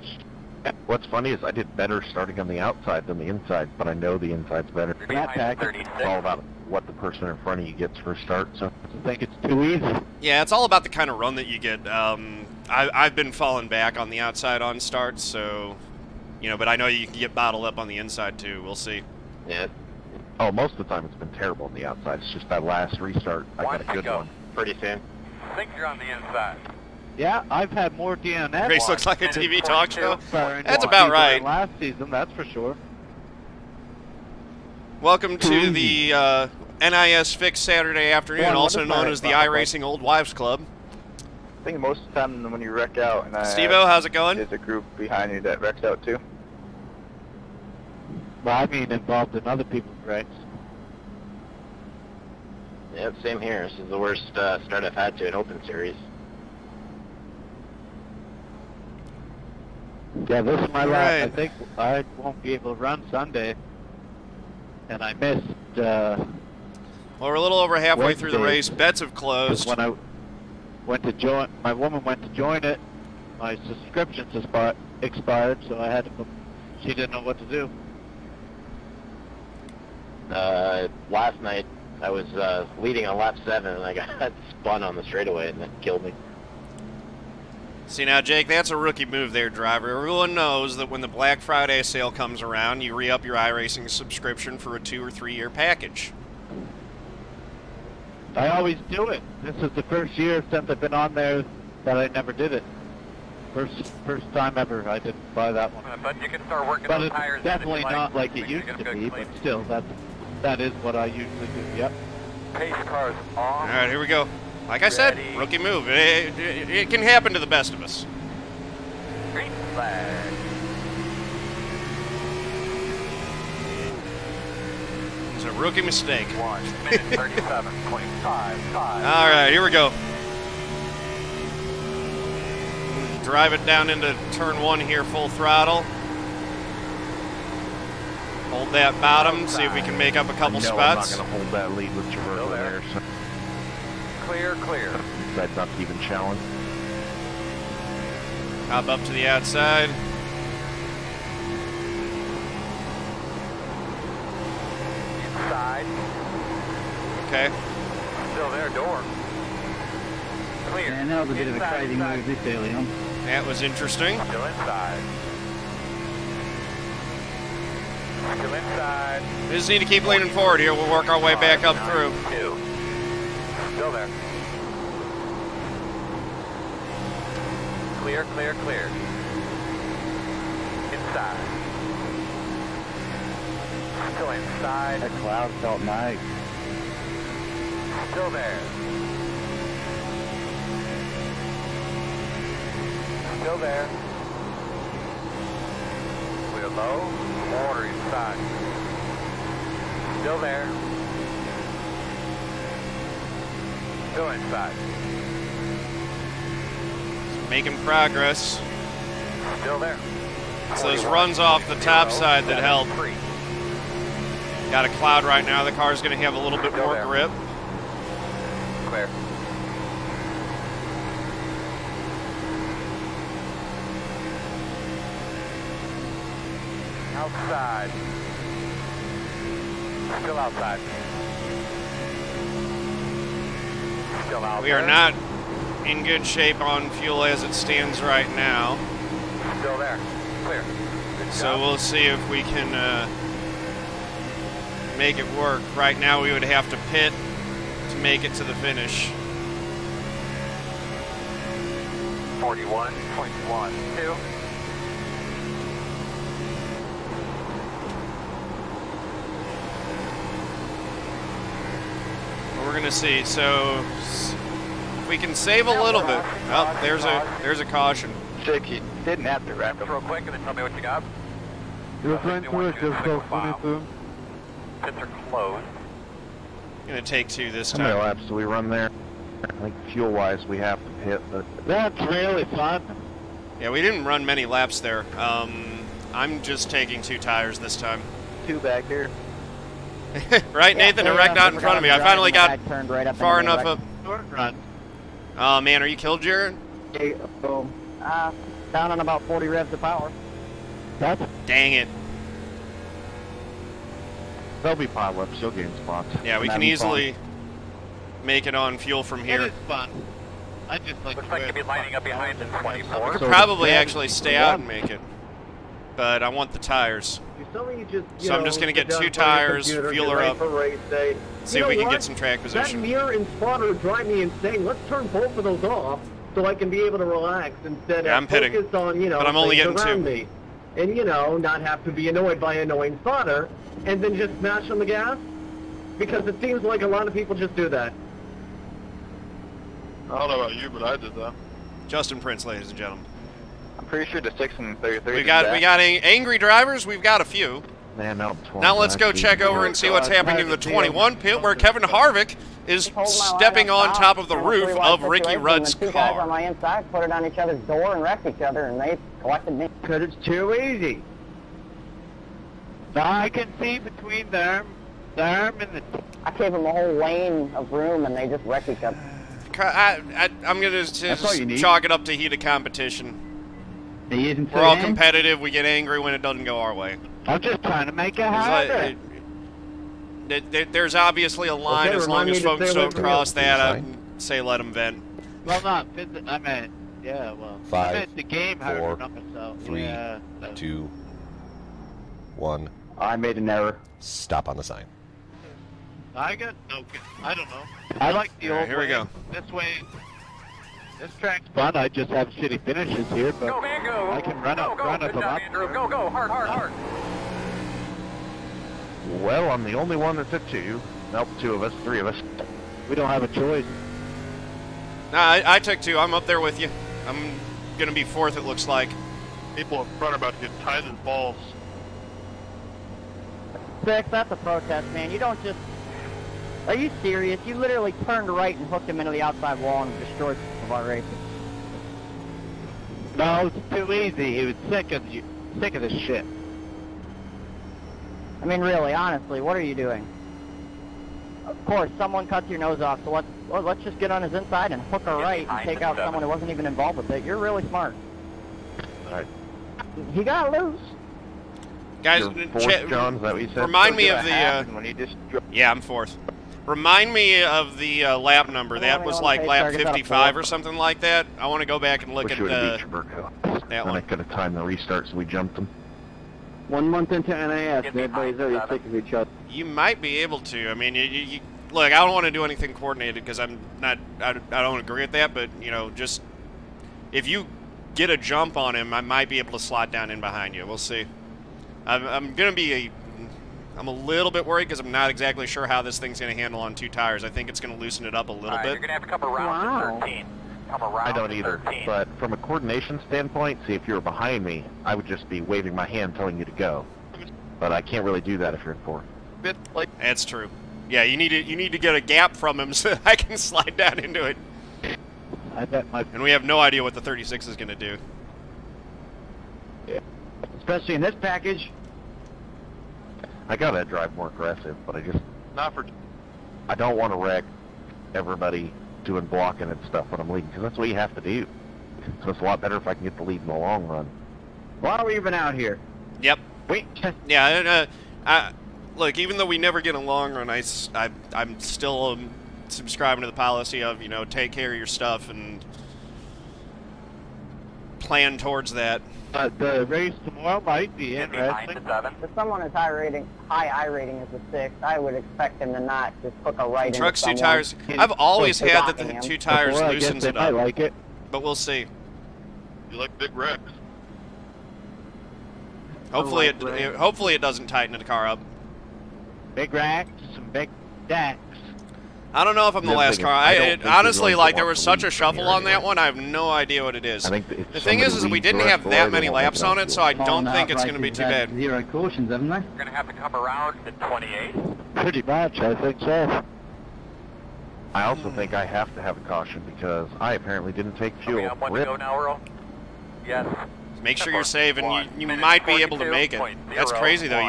a What's funny is I did better starting on the outside than the inside, but I know the inside's better. You're behind pack. 36. It's all about what the person in front of you gets first start, so I think it's too easy. Yeah, it's all about the kind of run that you get. I've been falling back on the outside on starts, so, but I know you can get bottled up on the inside too. We'll see. Yeah, oh, most of the time it's been terrible on the outside. It's just that last restart, I got a good one. pretty soon. Think you're on the inside. Yeah, I've had more DNF. Race looks like a TV talk show. That's That's about right. Last season, that's for sure. Welcome to the NIS Fix Saturday afternoon, also known as the iRacing Old Wives Club. I think most of the time when you wreck out, and Steve-O, how's it going? there's a group behind you that wrecks out too. Well, I mean, involved in other people's wrecks. Yep, same here. This is the worst start I've had to an open series. Yeah, this is my lap. Right. I think I won't be able to run Sunday. And I missed, Well, we're a little over halfway through the Wednesday. race. Bets have closed. when I went to join, my woman went to join it. My subscription expired, so I had to, she didn't know what to do. Last night I was leading on lap 7 and I got spun on the straightaway and that killed me. See now, Jake, that's a rookie move there, driver. Everyone knows that when the Black Friday sale comes around, you re-up your iRacing subscription for a 2 or 3 year package. I always do it. This is the first year since I've been on there that I never did it. First time ever I didn't buy that one. But you can start working But those it's tires. definitely not like it used to be, but still, that is what I usually do, yep. Pace cars All on. right, here we go. Like I said, Ready. rookie move. It can happen to the best of us. Green flag. It's a rookie mistake. 1 minute 37.55. All right, here we go. Drive it down into turn 1 here, full throttle. Hold that bottom, see if we can make up a couple No, spots. I'm not going to hold that lead with Chubirko there. So Clear, clear. that's not even challenge. Hop up to the outside. Inside. Okay. Still there, door. Clear. And that was a bit of a Inside, crazy inside. move this early on. That was interesting. Still inside. Still inside. We just need to keep leaning forward here. We'll work our way back up through. 2. Still there. Clear, clear, clear. Inside. Still inside. That cloud felt nice. Still there. Still there. We're low. Water inside. Still there. Still inside. Making progress. Still there. It's those runs off the top side that help. Got a cloud right now. The car's going to have a little bit more grip. Clear. Outside. Still outside. Still out We are not in good shape on fuel as it stands right now. Still there. Clear. Good So job. we'll see if we can make it work. Right now we would have to pit to make it to the finish. 41.12. We're going to see. So if we can save a little bit. Oh, there's a caution. Jake, you didn't have to wrap Real quick, and then tell me what you got. You're going through it, just go funny through. Pits are closed. Going to take 2 this How many time. laps do we run there? I think fuel-wise we have to pit, but That's really fun. Yeah, we didn't run many laps there. I'm just taking 2 tires this time. 2 back here. Right, Nathan? A wreck not in front of me. I finally got turned right up far into the enough up. Short run. Oh, man, are you killed, Jared? So, down on about 40 revs of power. That's, Dang it. there'll be pile-ups, you'll gain spots. Yeah, we And can that'll be easily make it on fuel from it here. is fun. I just like Looks to like you'll be lining up behind the 24. We could So probably the- actually stay out and make it. But I want the tires. So I'm just going to get 2 tires, fuel her up, see if we can get some track That position. mirror and spotter drive me insane. Let's turn both of those off. so I can be able to relax instead I'm of pitting, focus on, you know, but I'm only things getting around 2. me. And, you know, not have to be annoyed by annoying spotter and then just smash on the gas. Because it seems like a lot of people just do that. I don't know about you, but I did that. Justin Prince, ladies and gentlemen. I'm pretty sure the 6 and 33. We got angry drivers. We've got a few. Man, Now let's go check over and see what's happening in the 21 pit, where Kevin Harvick is stepping on top of the roof of Ricky Rudd's Two guys on car. my inside put it on each other's door and wrecked each other, and they collected me. Because it's too easy. Now I can see between the arm and the... I gave them a whole lane of room, and they just wrecked each other. I'm going to just chalk it up to heat of competition. We're all competitive. We get angry when it doesn't go our way. I'm just trying to make it harder. There's obviously a line. As long as folks don't cross that, I'd say let them vent. Well, not I meant, yeah, well, 5, I meant the game harder, 4, not myself. 3, yeah, 2, 1. I made an error. Stop on the sign. I got no, I don't know. I like the old Here we go. This way, this track's fun. I just have shitty finishes here, but I can run up them up. Go, hard. Well, I'm the only one that took 2. Nope, 2 of us, 3 of us. We don't have a choice. Nah, I took 2. I'm up there with you. I'm going to be 4th, it looks like. People in front are about to get tied in balls. 6, that's a protest, man. You don't just... Are you serious? You literally turned right and hooked him into the outside wall and destroyed of our races. No, it's too easy. He was sick of this shit. I mean, really, honestly, what are you doing? Of course, someone cuts your nose off, so let's just get on his inside and hook a right and take out someone who wasn't even involved with it. You're really smart. Alright. He got loose. Guys, John, is that what you said? remind me of the... yeah, I'm 4th. Remind me of the lap number. That was like lap 55 or something like that. I want to go back and look at that one. I could have timed the restart, so we jumped them. 1 month into NAS, everybody's already sick of each other. You might be able to. I mean, you look, I don't want to do anything coordinated because I'm not. I don't agree with that. But you know, just if you get a jump on him, I might be able to slide down in behind you. We'll see. I'm gonna be I'm a little bit worried because I'm not exactly sure how this thing's going to handle on 2 tires. I think it's going to loosen it up a little bit. You're going to have to come around to 13. Come around I don't either, 13. but from a coordination standpoint, see, if you were behind me, I would just be waving my hand telling you to go. But I can't really do that if you're in 4th. That's true. Yeah, you need to get a gap from him so I can slide down into it. I bet and we have no idea what the 36 is going to do. Yeah. Especially in this package. I gotta drive more aggressive, but I don't want to wreck everybody doing blocking and stuff when I'm leading, because that's what you have to do. So it's a lot better if I can get the lead in the long run. Why are we even out here? Yep. Wait. Yeah. Look, even though we never get a long run, I'm still subscribing to the policy of, you know, take care of your stuff and plan towards that. The race tomorrow might be interesting. If someone is high I rating as a 6, I would expect him to not just hook a right into Truck's 2 someone. tires. I've always had that the 2 tires loosens it up. I like it. But we'll see. You like big wrecks. Hopefully it doesn't tighten the car up. Big racks, some big decks. I don't know if I'm the last car. Honestly, like, there was such a shuffle on that one, I have no idea what it is. The thing is we didn't have that many laps on it, so I don't think it's going to be too bad. 0 cautions, haven't they? You're going to have to come around to 28. Pretty much, I think so. I also think I have to have a caution because I apparently didn't take fuel. Okay, I'm 1 to go now, Earl. Yes. Make sure you're safe, and you might be able to make it. That's crazy, though.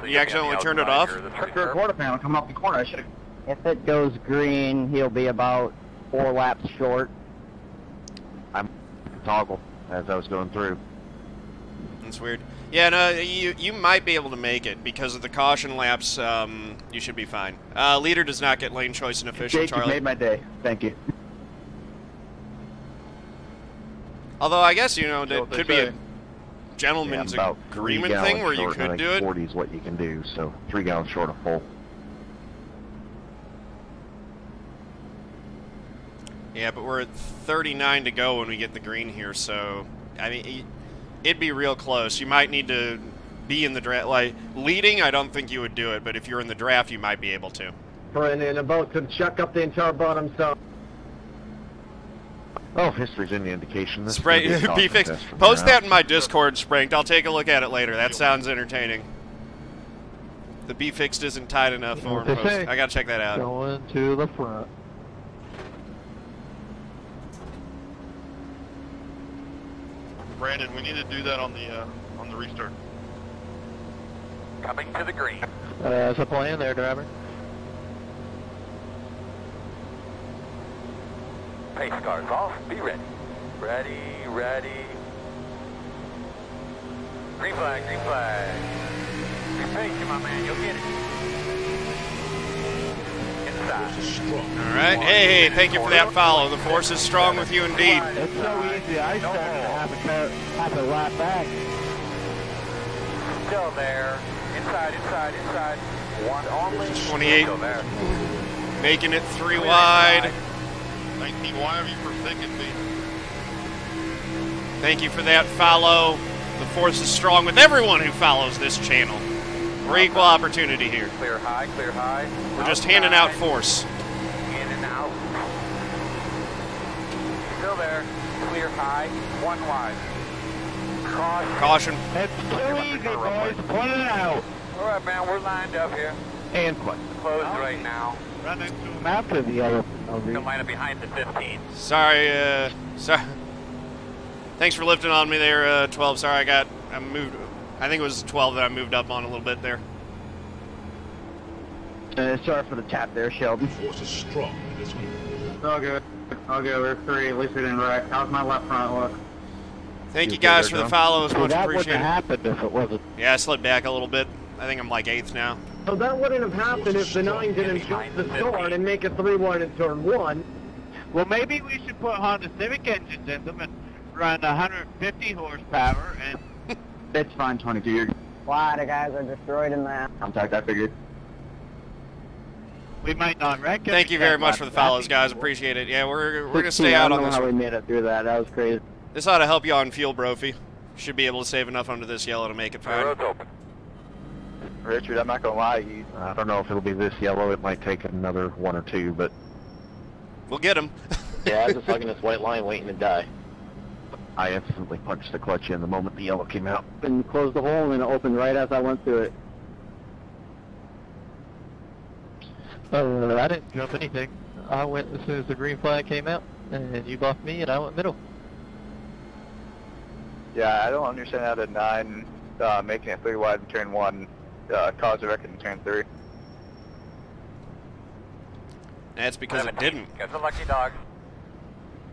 You accidentally turned it off? Quarter panel coming off the corner. I should have. If it goes green, he'll be about 4 laps short. I'm toggle as I was going through. That's weird. Yeah, no, you might be able to make it because of the caution laps. You should be fine. Leader does not get lane choice and official. Jake, you made my day. Thank you. Although I guess, you know, that could be a gentleman's agreement thing where you could do it. 40 is what you can do, so 3 gallons short of full. Yeah, but we're at 39 to go when we get the green here, so, I mean, it'd be real close. You might need to be in the draft. Like, leading, I don't think you would do it, but if you're in the draft, you might be able to. And about to check up the entire bottom side. Oh, history's any indication. This Be fixed. Post that in my Discord, Spranked. I'll take a look at it later. That sounds entertaining. The B fixed isn't tight enough for him. I gotta check that out. Going to the front. Brandon, we need to do that on the restart. Coming to the green. That's a plan there, driver. Pace cars off. Be ready. Ready, ready. Green flag, green flag. Be patient, my man. You'll get it. Inside. All right. Hey, thank you for that follow. The force is strong with you indeed. It's so easy. I started to have a lap back. Still there. Inside, inside, inside. One only. 28. Still there. Making it 3 wide. 19, why are you forsaking me? Thank you for that follow. The force is strong with everyone who follows this channel. We're equal opportunity here. Clear high, clear high. We're just handing out force. In and out. Still there. Clear high. 1 wide. Caution. It's too easy, boys. Put it out. All right, man. We're lined up here. And quick. Closed right now. Run into him after the other. Still line up behind the 15. Sorry, sorry. Thanks for lifting on me there, 12. Sorry, I moved. I think it was 12 that I moved up on a little bit there. Sorry for the tap there, Sheldon. Force is strong in this one. All good. All good. We're 3. At least we didn't wreck. How's my left front look? Thank you guys for the follows. Much that appreciated. wouldn't have happened if it wasn't. Yeah, I slid back a little bit. I think I'm like 8th now. So that wouldn't have happened if the 9 didn't jump the start and make it 3 wide in turn 1. Well, maybe we should put Honda Civic engines in them and run 150 horsepower and... It's fine, 22. You're... Why, the guys are destroyed in that. Contact, I figured. We might not wreck it. Thank you very much for the follows, guys. Appreciate it. Yeah, we're gonna stay out on this. I don't know how we made it through that. That was crazy. This ought to help you on fuel, Brophy. Should be able to save enough under this yellow to make it fine. Road's open. Richard, I'm not gonna lie, I don't know if it'll be this yellow. It might take another 1 or 2, but we'll get him. Yeah, I was just hugging this white line waiting to die. I instantly punched the clutch in the moment the yellow came out. And closed the hole and it opened right as I went through it. I didn't jump anything. I went as soon as the green flag came out, and you buffed me, and I went middle. yeah, I don't understand how the 9 making it 3 wide in turn 1 caused a wreck in turn 3. That's because it didn't. Got the lucky dog.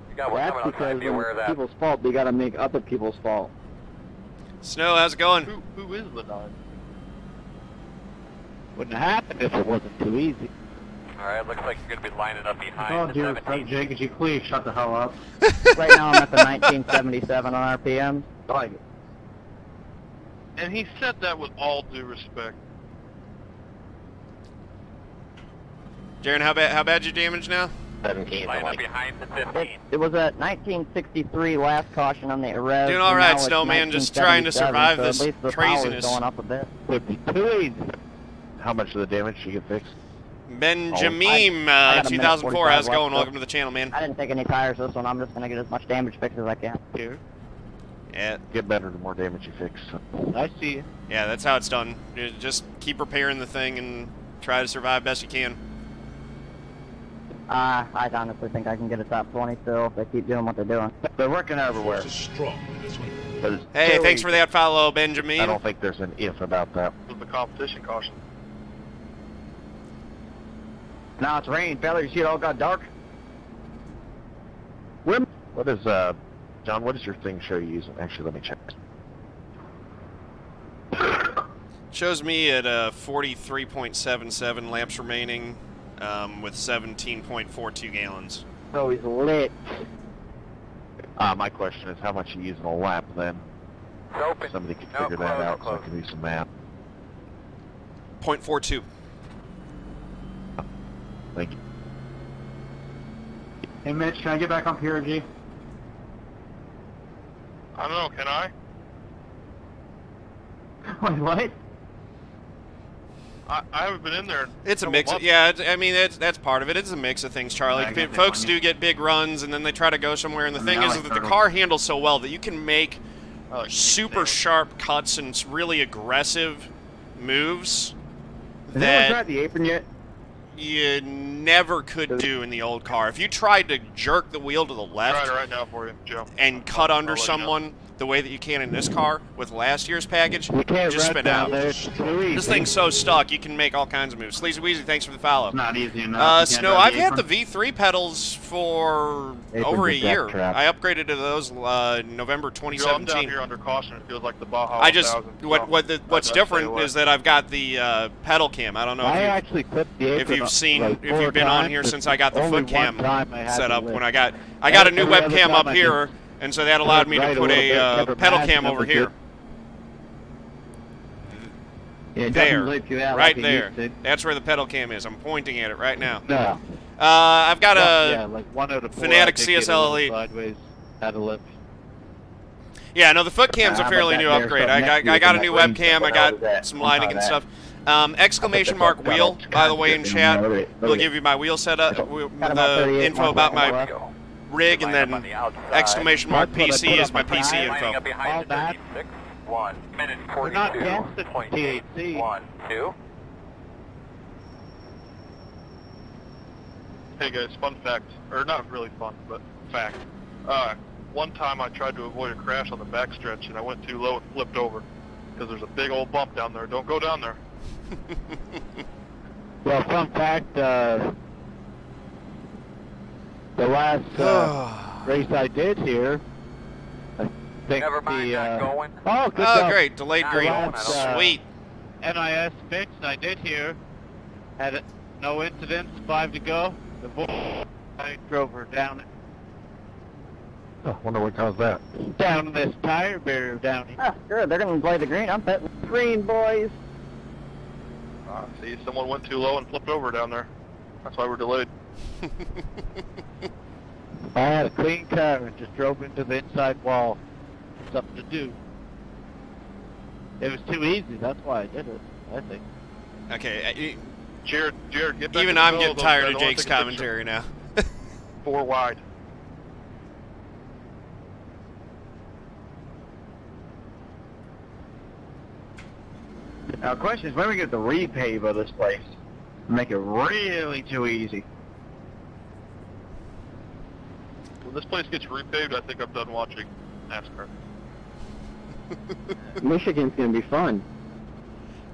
You got one That's coming. I'm trying to because be aware of when that. people's fault, they gotta make other people's fault. Snow, how's it going? Who is the 9? Wouldn't have happened if it wasn't too easy. All right, looks like you're going to be lining up behind Oh, the dude, 17. Jake, could you please shut the hell up? Right now I'm at the 1977 on RPM. Like, And he said that with all due respect. Jaron, how bad you damaged now? 17. Line up like, behind the 15. It was at 1963 last caution on the Erez. Doing all right, Snowman. Just trying to survive this so at least the craziness. power's going up a bit. Too easy. How much of the damage did you get fixed? Benjamin, I got a 2004, minute how's it 45 going? left, Welcome to the channel, man. I didn't take any tires this one. I'm just gonna get as much damage fixed as I can. Here. Yeah, Get better the more damage you fix. I see you. yeah, that's how it's done. You just keep repairing the thing and try to survive best you can. I honestly think I can get a top 20 still if they keep doing what they're doing. They're working everywhere. Force is strong in this one. But it's Hey, too thanks easy. for that follow, Benjamin. I don't think there's an if about that. With the competition caution. Now it's raining, fella. You see it all got dark? What is, John, what does your thing show you using? Actually, let me check. Shows me at 43.77 laps remaining with 17.42 gallons. So he's lit. My question is how much you use in a lap then? It's open. Somebody could No, figure that close, out so I close. can do some math. 0.42. Thank you. Hey Mitch, can I get back on PRG? I don't know, can I? Wait, what? I haven't been in there. It's a mix. I mean, that's part of it. It's a mix of things, Charlie. Folks do get big runs, and then they try to go somewhere. And the thing is that the car handles so well that you can make super sharp cuts and really aggressive moves Has anyone tried the apron yet? you never could do in the old car. If you tried to jerk the wheel to the left Try it right now for you, Joe. and cut under someone the way that you can in this car with last year's package, We can't just run spin down out. there. It's too easy. This thing's so stuck, you can make all kinds of moves. Sleazy Weezy, thanks for the follow. It's not easy enough. Snow, I've had the V3 pedals for over a year. I upgraded to those November Joe, I'm 2017. down here under caution. It feels like the Baja I just 1000, what's different is that I've got the pedal cam. I don't know I if actually clipped the if apron you've seen like if you've 4 been on times, here but since I got the only foot cam one time I had set to up lift. when I got a new Every other webcam time up I here, and so that allowed me to put a pedal cam over here. There, right there. That's where the pedal cam is. I'm pointing at it right now. No. I've got Yeah, a like 1 out of 4. Fanatic I did get a CSL little Elite. Sideways, had a lift. Yeah, no, the foot cam's a fairly new upgrade. I got a new webcam. I got some lighting and stuff. Exclamation mark wheel, by the way, in chat. We'll give you my wheel setup, the info about my rig, and then exclamation mark PC is my PC info. All that. 1 minute We're not against the 42.2. THC. 1, 2. Hey guys, fun fact, or not really fun, but fact. One time I tried to avoid a crash on the backstretch and I went too low and flipped over because there's a big old bump down there. Don't go down there. Well, fun fact, the last race I did here, I think Never mind, not going. Oh, good Oh, job. great, delayed Not green. going, Sweet. NIS fixed, I did here. Had no incidents, 5 to go. The bull, I drove her down Oh, wonder what caused that. down this tire barrier down here. Ah, good. They're going to play the green. I'm betting green, boys. See, someone went too low and flipped over down there. That's why we're delayed. I had a clean car and just drove into the inside wall. Something to do. It was too easy, that's why I did it, I think. Okay, Jared, get back even in the I'm middle getting of tired those of guys. I wanna Jake's take a picture. commentary now. 4 wide. Now, the question is, when we get the repave of this place, make it really too easy. When this place gets repaved, I think I'm done watching NASCAR. Michigan's going to be fun.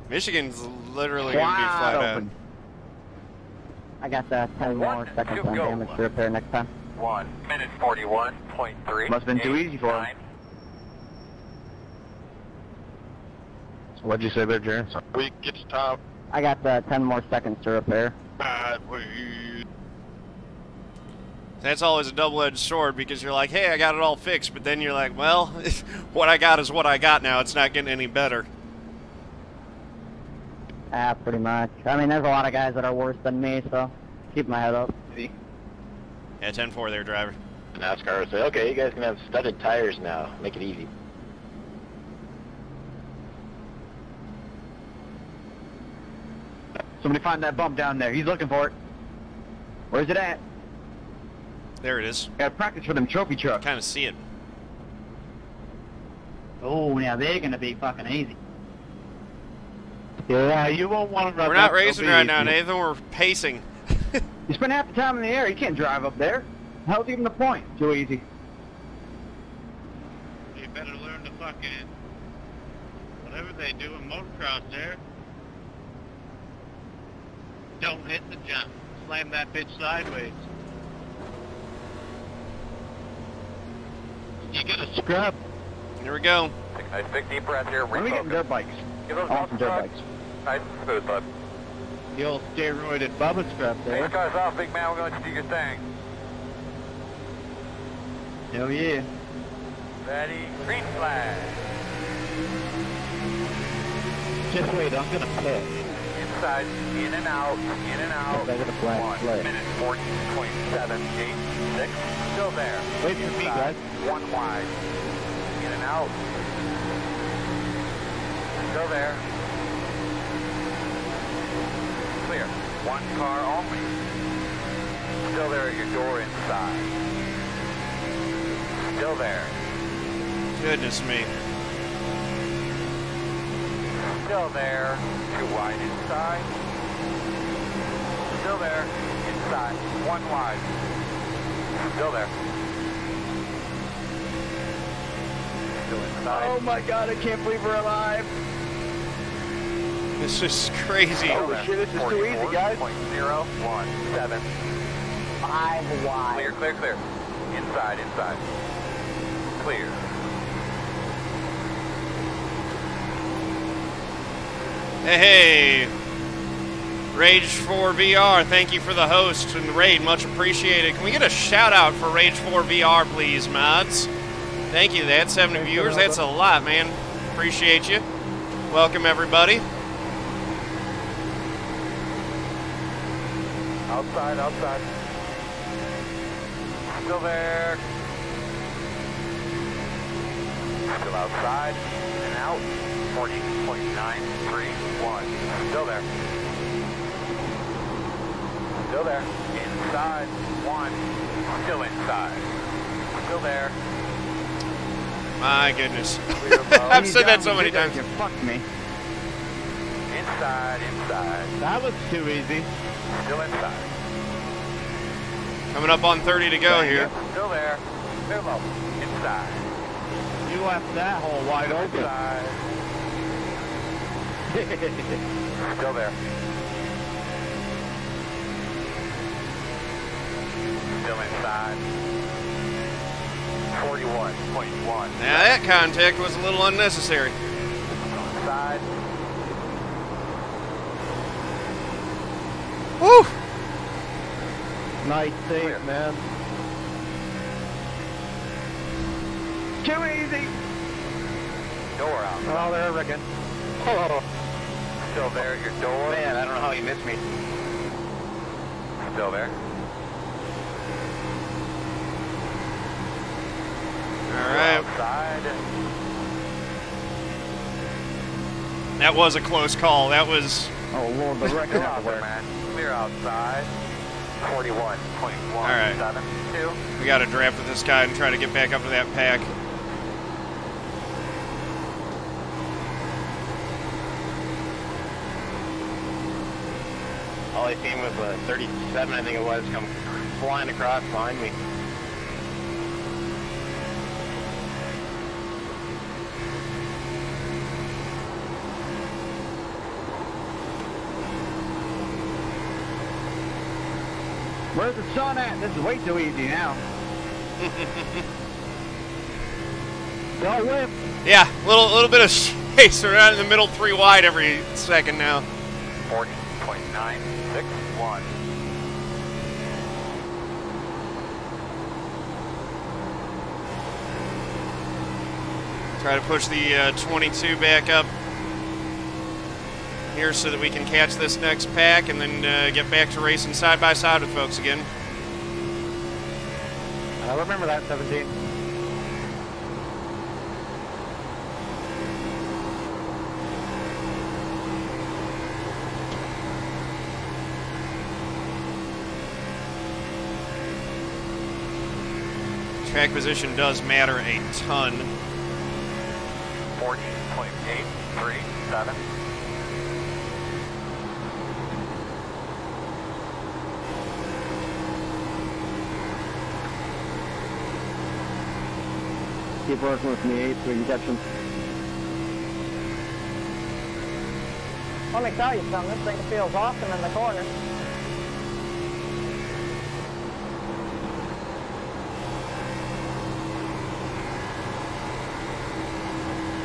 Michigan's literally going to be flat out. I got 10 more seconds on damage to repair next time. 1 minute 41.3. Must have been too easy for him. What'd you say there, Jaron? We get to top. I got 10 more seconds to repair. Bad weed. That's always a double-edged sword because you're like, hey, I got it all fixed, but then you're like, well, what I got is what I got now. It's not getting any better. Ah, pretty much. I mean, there's a lot of guys that are worse than me, so keep my head up. Yeah, 10-4 there, driver. NASCAR would say, okay, you guys can have studded tires now. Make it easy. Somebody find that bump down there. He's looking for it. Where's it at? There it is. Got to practice for them trophy trucks. Kind of see it. Oh, yeah, they're going to be fucking easy. Yeah, you won't want to run We're not that racing so right easy. now, Nathan. We're pacing. You spend half the time in the air. You can't drive up there. How's even the point? Too easy. You better learn to fucking, whatever they do in motocross there, don't hit the jump. Slam that bitch sideways. You get a scrub. Here we go. Take a nice big deep breath here. When are we getting dirt bikes? Give those I want some dirt bikes. nice and smooth, bud. The old steroided Bubba scrub Take there. the cars off, big man. We're going to do your thing. Hell yeah. Ready? Green flag. Just wait, I'm gonna pit. In inside, in and out, in and out. 1 minute 40.786. Still there. Wait for me, guys. 1 wide. In and out. Still there. Clear. 1 car only. Still there at your door inside. Still there. Goodness me. Still there. 2 wide inside. Still there. Inside. 1 wide. Still there. Still inside. Oh my god, I can't believe we're alive. This is crazy. Holy shit, this is too easy, guys. 0.017. 5 wide. Clear, clear, clear. Inside, inside. Clear. Hey, Rage 4 VR, thank you for the host and the raid, much appreciated. Can we get a shout out for Rage 4 VR, please, mods? Thank you, that's 70 viewers, that's a lot, man. Appreciate you. Welcome, everybody. Outside, outside. Still there. Still outside and out. 40.931. Still there. Still there. Inside. 1. Still inside. Still there. My goodness. I've said that so many times. You fucked me. Inside, inside. That was too easy. Still inside. Coming up on 30 to go here. Still there. Clear low. Inside. You left that hole wide open. Inside. Still there. Still inside. 41.1. Now that contact was a little unnecessary. Inside. Woo! Nice save, man. Too easy. Door out. Oh, there, Regan. Oh. Still there at your door. Man, I don't know how you missed me. Still there. All right. Outside. That was a close call. That was... Oh, Lord, the record out there. Man. Clear outside. 41.172. All right. We got to draft with this guy and try to get back up to that pack. All I seen was 37, I think it was, come flying across behind me. Where's the sun at? This is way too easy now. Go whip. Yeah, little bit of space. We're out in the middle, 3 wide every second now. 40.961. Try to push the 22 back up here so that we can catch this next pack and then get back to racing side by side with folks again. I remember that, 17. Track position does matter a ton. 40.837. Keep working with me, 8, so we can catch him. Let me tell you something, this thing feels awesome in the corner.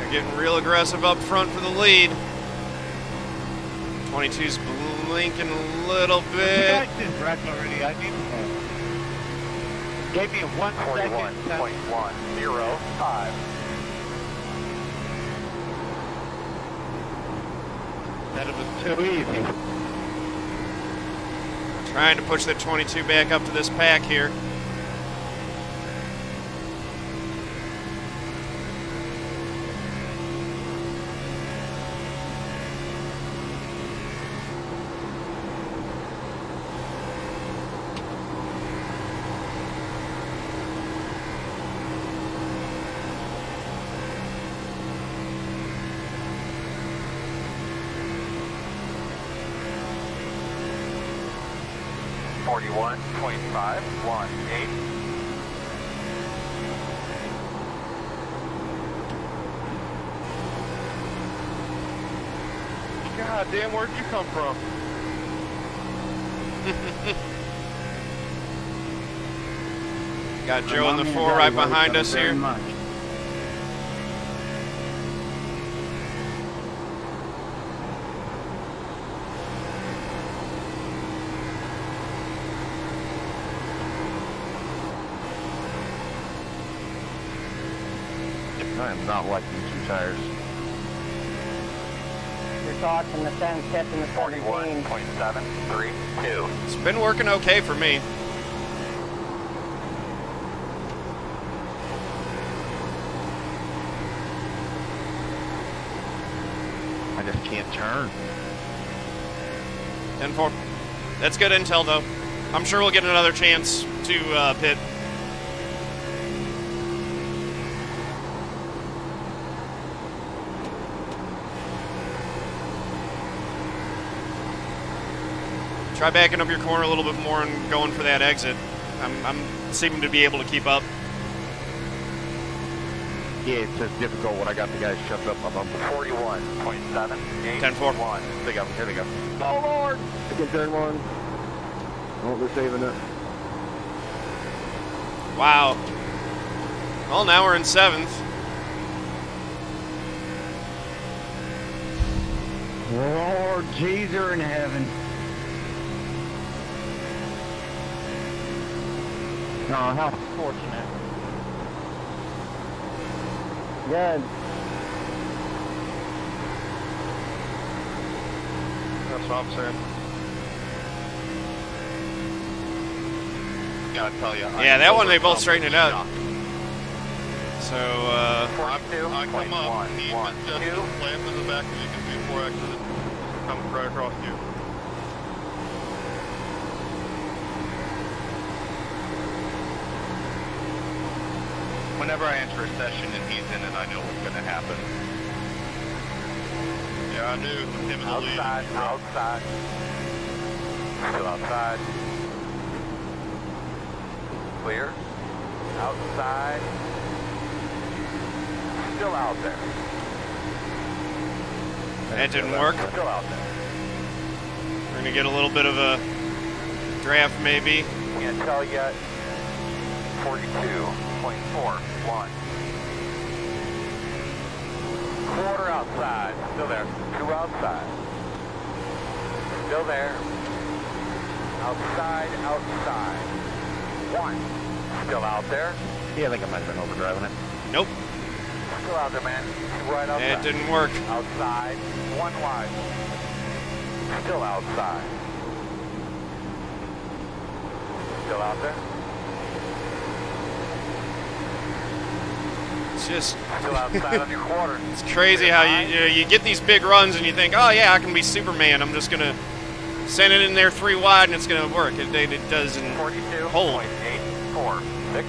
They're getting real aggressive up front for the lead. 22's blinking a little bit. I did wreck already. I need to. Gave me a 1 second. 41.105. Said it was too easy. Trying to push that 22 back up to this pack here. God damn, where'd you come from? Got Joe in the 4 right behind us here. I am not liking 2 tires. Your thoughts on the 10 catching the 41.732. It's been working okay for me. I just can't turn. 10-4. That's good intel, though. I'm sure we'll get another chance to pit. Try backing up your corner a little bit more and going for that exit. I'm seeming to be able to keep up. Yeah, it's just difficult when I got the guys shoved up on them. 41.7. 10-4. Here they go. Here they go. Oh, Lord! Again, turn 1. Oh, they're saving it. Wow. Well, now we're in 7th. Lord Jesus in heaven. Oh, how fortunate. Good. That's what I'm saying. Gotta tell you. Yeah, that one they both straightened it up. So, I come up, he was just slammed in the back, and you can see 4 exits coming right across you. Whenever I enter a session and he's in it, I know what's going to happen. Yeah, I knew with him in the lead. Outside. Still outside. Clear. Outside. Still out there. that didn't work. Still out there. We're going to get a little bit of a draft maybe. Can't tell yet. 42.41. Quarter outside. Still there. 2 outside. Still there. Outside, outside. 1. Still out there. Yeah, I think I might have been overdriving it. Nope. Still out there, man. 2 right outside. It didn't work. Outside. 1 wide. Still outside. Still out there. It's just still outside on your quarter. It's crazy how you get these big runs and you think, oh yeah, I can be Superman. I'm just gonna send it in there 3 wide and it's gonna work. It doesn't hold. 42.846.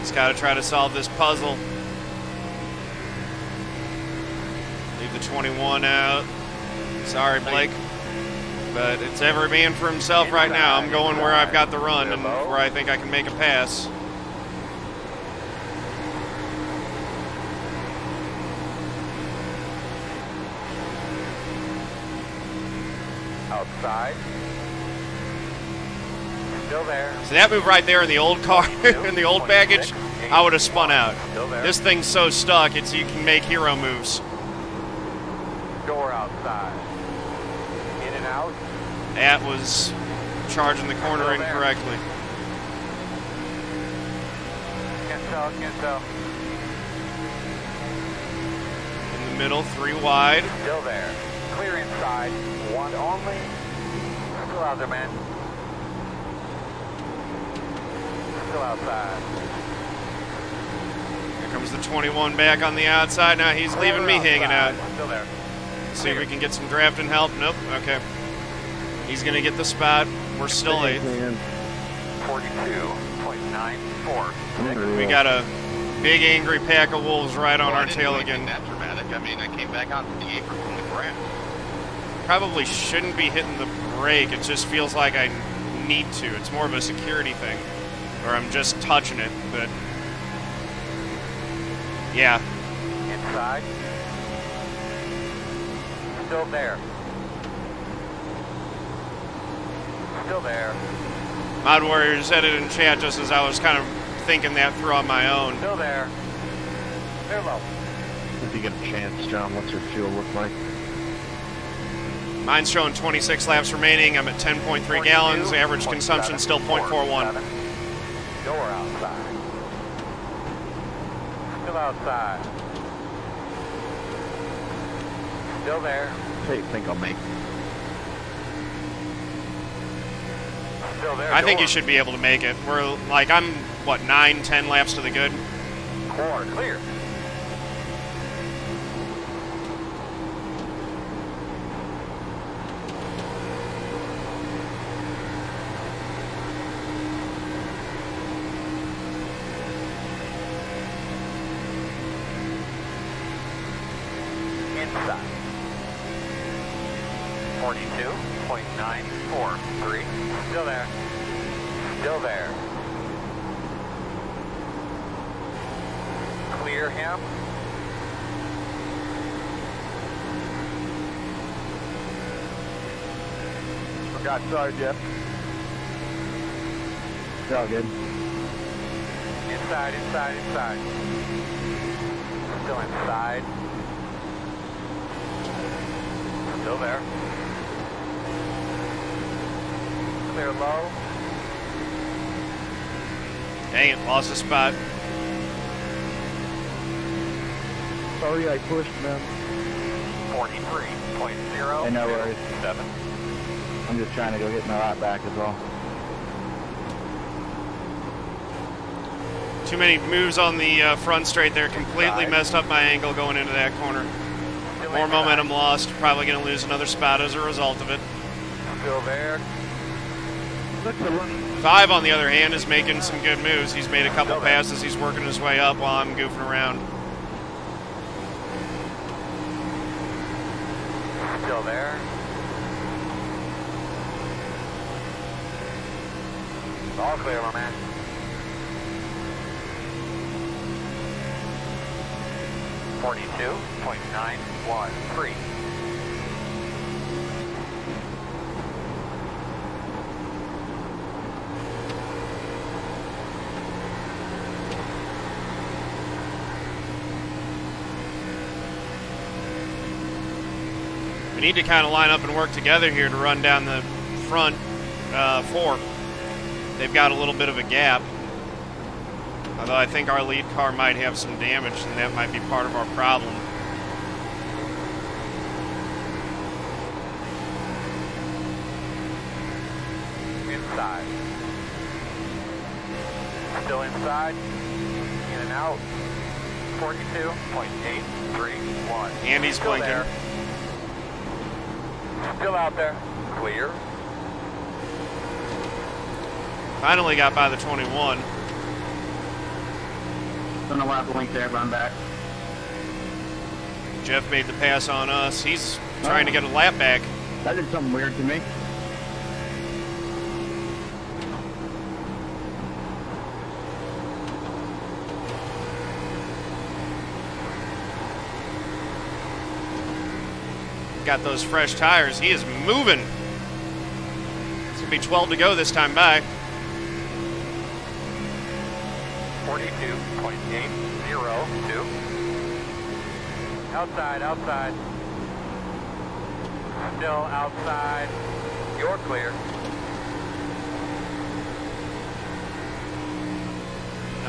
Just gotta try to solve this puzzle. Leave the 21 out. Sorry, Blake. But it's every man for himself right now. I'm going where I've got the run and where I think I can make a pass. Outside. Still there. So that move right there in the old car, in the old package, I would have spun out. This thing's so stuck, you can make hero moves. Door outside. In and out. That was charging the corner incorrectly. Can't tell. In the middle, 3 wide. Still there. Clear inside. 1 only. Still out there, man. Still outside. Here comes the 21 back on the outside. Now he's leaving me hanging out. Still there. See if we can get some drafting help. Nope. Okay. He's going to get the spot. We're still 8th. 42.94. We got a big angry pack of wolves right on our tail again. That dramatic. I mean, I came back out to the apron from the grass. Probably shouldn't be hitting the brake. It just feels like I need to. It's more of a security thing. Or I'm just touching it, but yeah. Inside. Still there. Still there. Mod Warrior said it in chat just as I was kind of thinking that through on my own. Still there. They're low. If you get a chance, John, what's your fuel look like? Mine's showing 26 laps remaining. I'm at 10.3 gallons. Average consumption still 0.41. Door outside. Still outside. Still there. What do you think I'll make? Still there. I think you should be able to make it. We're like, I'm, what, 9, 10 laps to the good? Core clear. Inside. 42.943. Still there. Still there. Clear him. Forgot, sorry, Jeff. It's all good. Inside. Still inside. Still there. Clear low. Dang it, lost a spot. Sorry I pushed, man. 43.0. Hey, no worries. 7. I'm just trying to go get my lap back as well. Too many moves on the front straight there. Completely messed up my angle going into that corner. More momentum lost. Probably going to lose another spot as a result of it. Still there. 5, on the other hand, is making some good moves. He's made a couple passes. He's working his way up while I'm goofing around. Still there. All clear, my man. .913. We need to kind of line up and work together here to run down the front 4. They've got a little bit of a gap. Although I think our lead car might have some damage, and that might be part of our problem. Inside. Still inside. In and out. 42.831. Andy's still blinking. There. Still out there. Clear. Finally got by the 21. Don't know why I blinked there, but I'm back. Jeff made the pass on us. He's trying to get a lap back. That did something weird to me. Got those fresh tires. He is moving. It's going to be 12 to go this time by. 42.802. Outside, outside. Still outside. You're clear.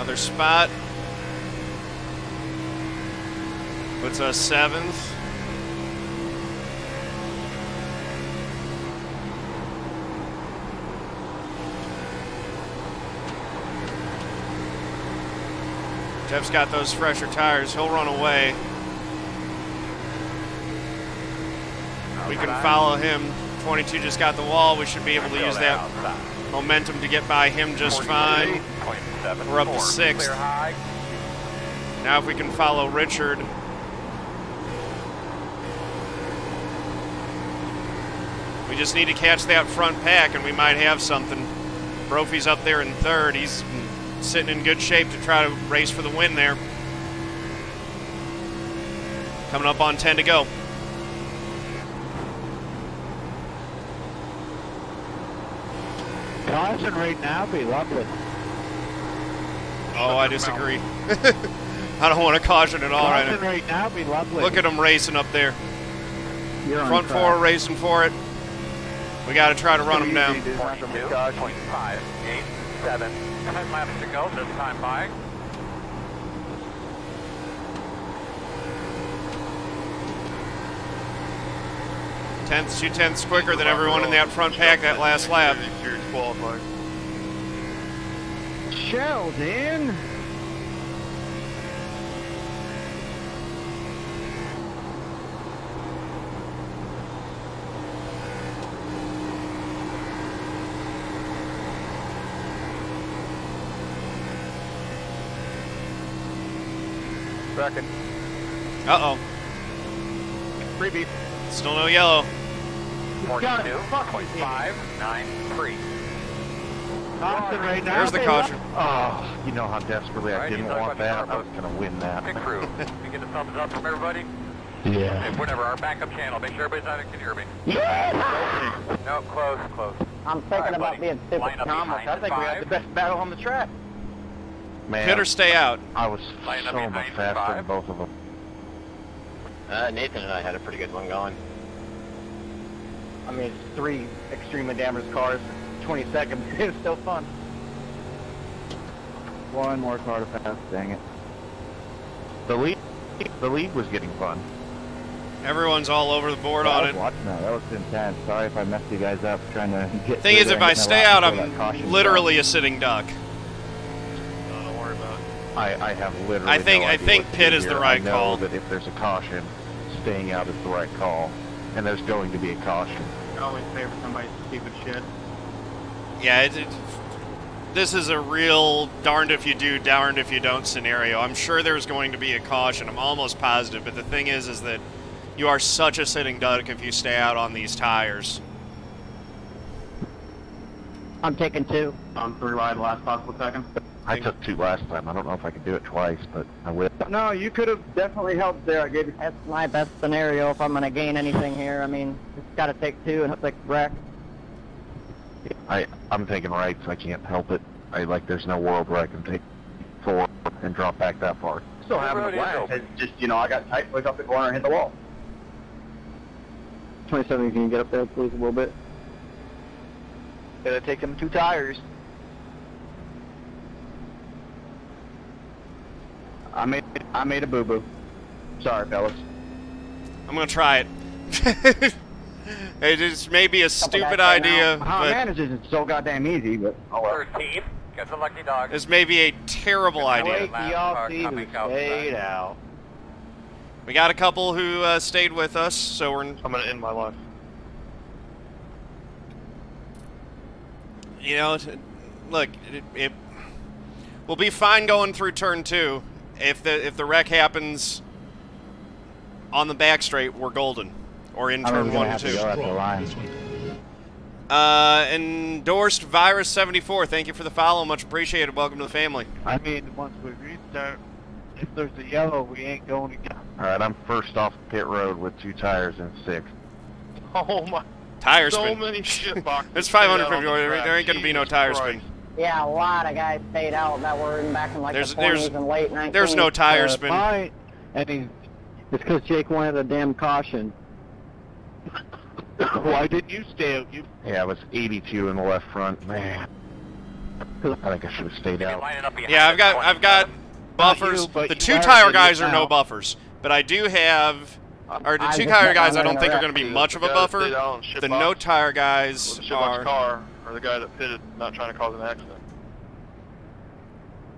Another spot. Puts us 7th. Jeff's got those fresher tires. He'll run away. We can follow him. 22 just got the wall. We should be able to use that momentum to get by him just fine. We're up to 6th. Now if we can follow Richard. We just need to catch that front pack and we might have something. Brophy's up there in 3rd. He's sitting in good shape to try to race for the win there. Coming up on 10 to go. Caution right now be lovely. Oh, I disagree. I don't want to caution at all Caution right now be lovely. Look at them racing up there. You're Front 4 racing for it. We got to try to run them down. 22.587. 10 laps to go, this time by. Tenths, 2/10 quicker than everyone in that front pack that last lap. Sheldon. Second. Uh-oh. Freebie. Still no yellow. 42.593. Caution right now. There's the caution. Oh, you know how desperately I didn't want that. I was going to win that. Pit crew, we get a thumbs up from everybody? Yeah. Hey, whatever, our backup channel. Make sure everybody's on it. Can you hear me? No, close. I'm thinking about being stupid Thomas. I think we had the best battle on the track. Man, Pit or stay out? I was so much faster than both of them. Nathan and I had a pretty good one going. I mean, it's 3 extremely damaged cars for 20 seconds. It was still fun. One more car to pass, dang it. The lead was getting fun. Everyone's all over the board on it. Watching that. That was intense. Sorry if I messed you guys up trying to get. Thing is, if I stay out, I'm literally a sitting duck. Don't worry about it. I have literally. I think pit is the right call. I know that if there's a caution, staying out is the right call, and there's going to be a caution. I always favor somebody's stupid shit. Yeah, this is a real darned if you do, darned if you don't scenario. I'm sure there's going to be a caution. I'm almost positive, but the thing is that you are such a sitting duck if you stay out on these tires. I'm taking 2. On 3 wide, last possible second. I took 2 last time. I don't know if I could do it twice, but I will. No, you could have definitely helped there. I gave you. That's my best scenario if I'm going to gain anything here. I mean, it's got to take 2 and hope they wreck. I'm taking rights. I can't help it. There's no world where I can take 4 and drop back that far. Still having a blast. It's just, I got tight, went up the corner and hit the wall. 27, can you get up there, please, a little bit? Gotta take them 2 tires. I made a boo-boo. Sorry, fellas. I'm going to try it. It is maybe a stupid idea, How but manages it's so goddamn easy, but oh well. 13, get the lucky dog. this may be a terrible idea. Wait, y'all see who stayed out. We got a couple who stayed with us, so we're... I'm going to end my life. Look, it will be fine going through turn 2. If the wreck happens on the back straight, we're golden. Or in turn 1 and 2. Endorsed Virus74, thank you for the follow, much appreciated. Welcome to the family. I mean, once we restart, if there's a yellow, we ain't going again. All right, I'm first off pit road with 2 tires and 6. Oh my. Tire so spin. many shit boxes. It's 550. There ain't going to be no tire spin. Yeah, a lot of guys stayed out that were back in like the 20s and late 19s. There's no tire spin. It's because Jake wanted a damn caution. Why didn't you stay out? Yeah, I was 82 in the left front. Man. I think I should have stayed out. Yeah, I've got buffers. The 2-tire guys are no buffers, but I do have. Or the 2-tire guys, I don't think are going to be much of a buffer. The no-tire guys are. Car or the guy that pitted, not trying to cause an accident.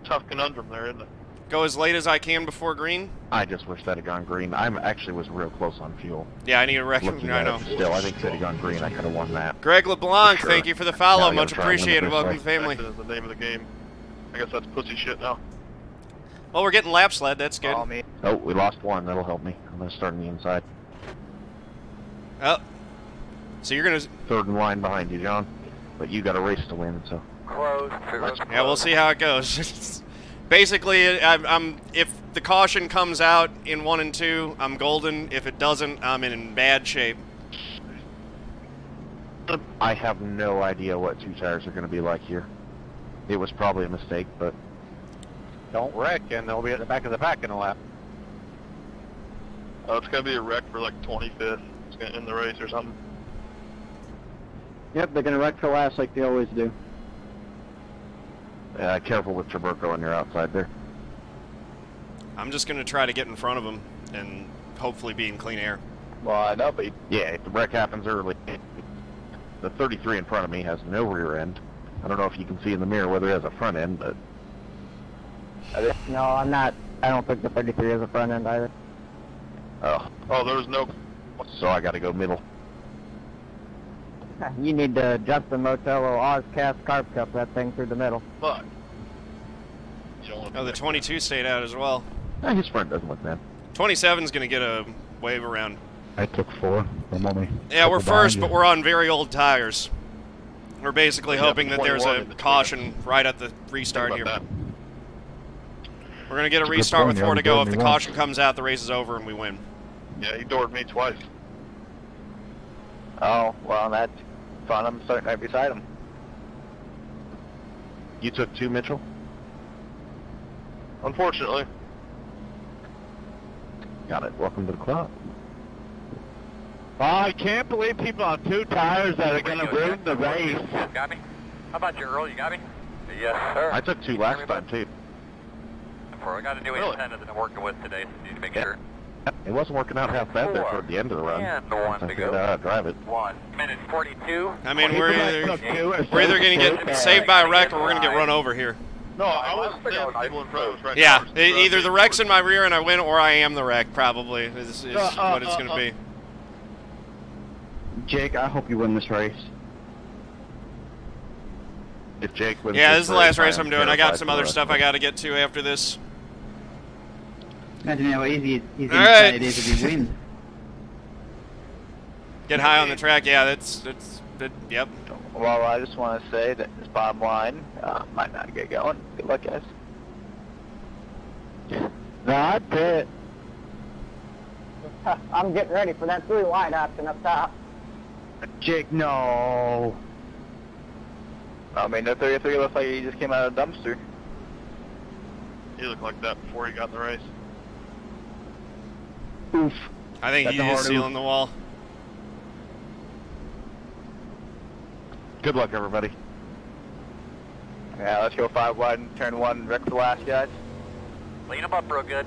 Tough conundrum there, isn't it? Go as late as I can before green. I just wish that had gone green. I actually was real close on fuel. Yeah, I need a record. I know. Still, I think if it had gone green, I could have won that. Greg LeBlanc, sure. thank you for the follow. Now Much appreciated. Welcome to the family. Is the name of the game. I guess that's pussy shit now. Well, we're getting lap sled. That's good. Oh, we lost one. That'll help me. I'm going to start on the inside. Oh. So you're going to... Third in line behind you, John. But you got a race to win, so... Yeah, we'll see how it goes. Basically, I'm if the caution comes out in 1 and 2, I'm golden. If it doesn't, I'm in bad shape. I have no idea what 2 tires are going to be like here. It was probably a mistake, but... Don't wreck, and they'll be at the back of the pack in a lap. Oh, it's going to be a wreck for like 25th. It's going to end the race or something. Yep, they're going to wreck for last like they always do. Careful with Chubirko on your outside there. I'm just going to try to get in front of him and hopefully be in clean air. Well, I know, but yeah, if the wreck happens early, the 33 in front of me has no rear end. I don't know if you can see in the mirror whether it has a front end, but... No, I'm not. I don't think the 33 has a front end either. Oh, there was no... So I got to go middle. You need to Justin Motello Ozcast Carb Cup that thing through the middle. Fuck. Oh, the 22 stayed out as well. His front doesn't look bad. 27's going to get a wave around. I took 4. I'm only yeah, we're first, but we're on very old tires. We're basically hoping that there's a caution right at the restart here. We're going to get a restart with 4 to go. If the caution comes out, the race is over and we win. Yeah, he doored me twice. oh, well, that's fun. I'm starting right beside him. You took 2, Mitchell? Unfortunately. Got it. Welcome to the club. Oh, I can't believe people on 2 tires that are going to ruin the race. Got me? How about you, Earl? You got me? Yes, sir. I took 2 last time, too. I got a new antenna that I'm working with today, so need to make sure. It wasn't working out half bad there toward the end of the run. And 1 to go. How to drive it. 1 minute 42. I mean, we're either going to get saved by a wreck or we're going to get run over here. No, I was people in front. Right yeah, either the wreck's in my rear and I win, or I am the wreck, probably, is what it's going to be. Jake, I hope you win this race. If Jake wins yeah, this is the last race I'm doing. I got some other stuff I got to get to after this. Imagine how easy right. it is if you win. Get high on the track, yeah, that's yep. Well, I just want to say that this bottom line might not get going. Good luck, guys. That's it. I'm getting ready for that 3 wide option up top. Jake, no. I mean, the 33 looks like he just came out of a dumpster. He looked like that before he got in the race. Oof. I think he's just sealing the wall. Good luck, everybody. Yeah, let's go 5 wide and turn 1, wreck for last, guys. Lean him up real good.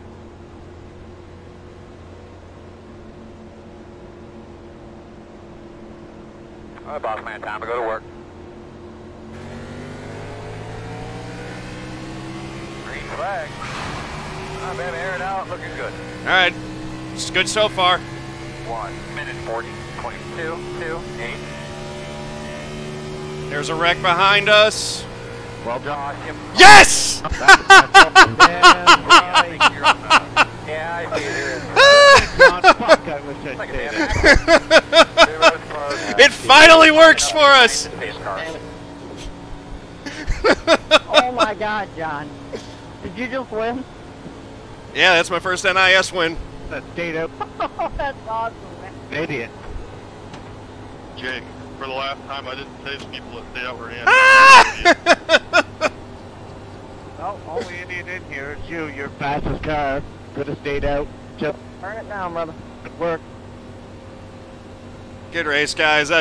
All right, boss man, time to go to work. Green flag. All right, baby, air it out, looking good. All right, it's good so far. 1 minute 40, 22, 2, 8. There's a wreck behind us. Well done. Yes! Yeah, I see there is. It finally works for us. Oh my God, John. Did you just win? Yeah, that's my first NIS win. That's Data. That's awesome, man. Idiot. Jake, for the last time, I didn't save people that stayed out where he had. Well, only idiot in here is you. Your fastest car could have stayed out. Just turn it down, brother. Good work. Good race, guys.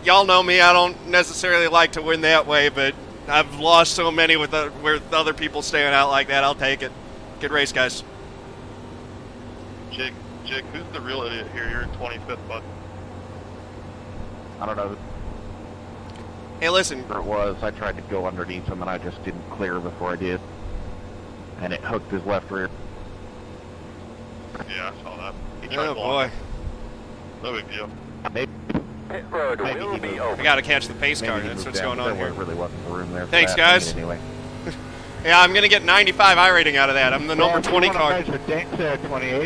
Y'all know me. I don't necessarily like to win that way, but I've lost so many with other people staying out like that. I'll take it. Good race, guys. Jake, who's the real idiot here? You're in 25th, bud. I don't know. Hey, listen. Where it was, I tried to go underneath him, and I just didn't clear before I did. And it hooked his left rear. Yeah, I saw that. Oh, boy. No big deal. Maybe. Pit road will be open. I got to catch the pace car. That's what's going on here. There really wasn't room there for Thanks, that guys. anyway. Yeah, I'm going to get 95 iRating out of that. I'm the number 20 car. 28.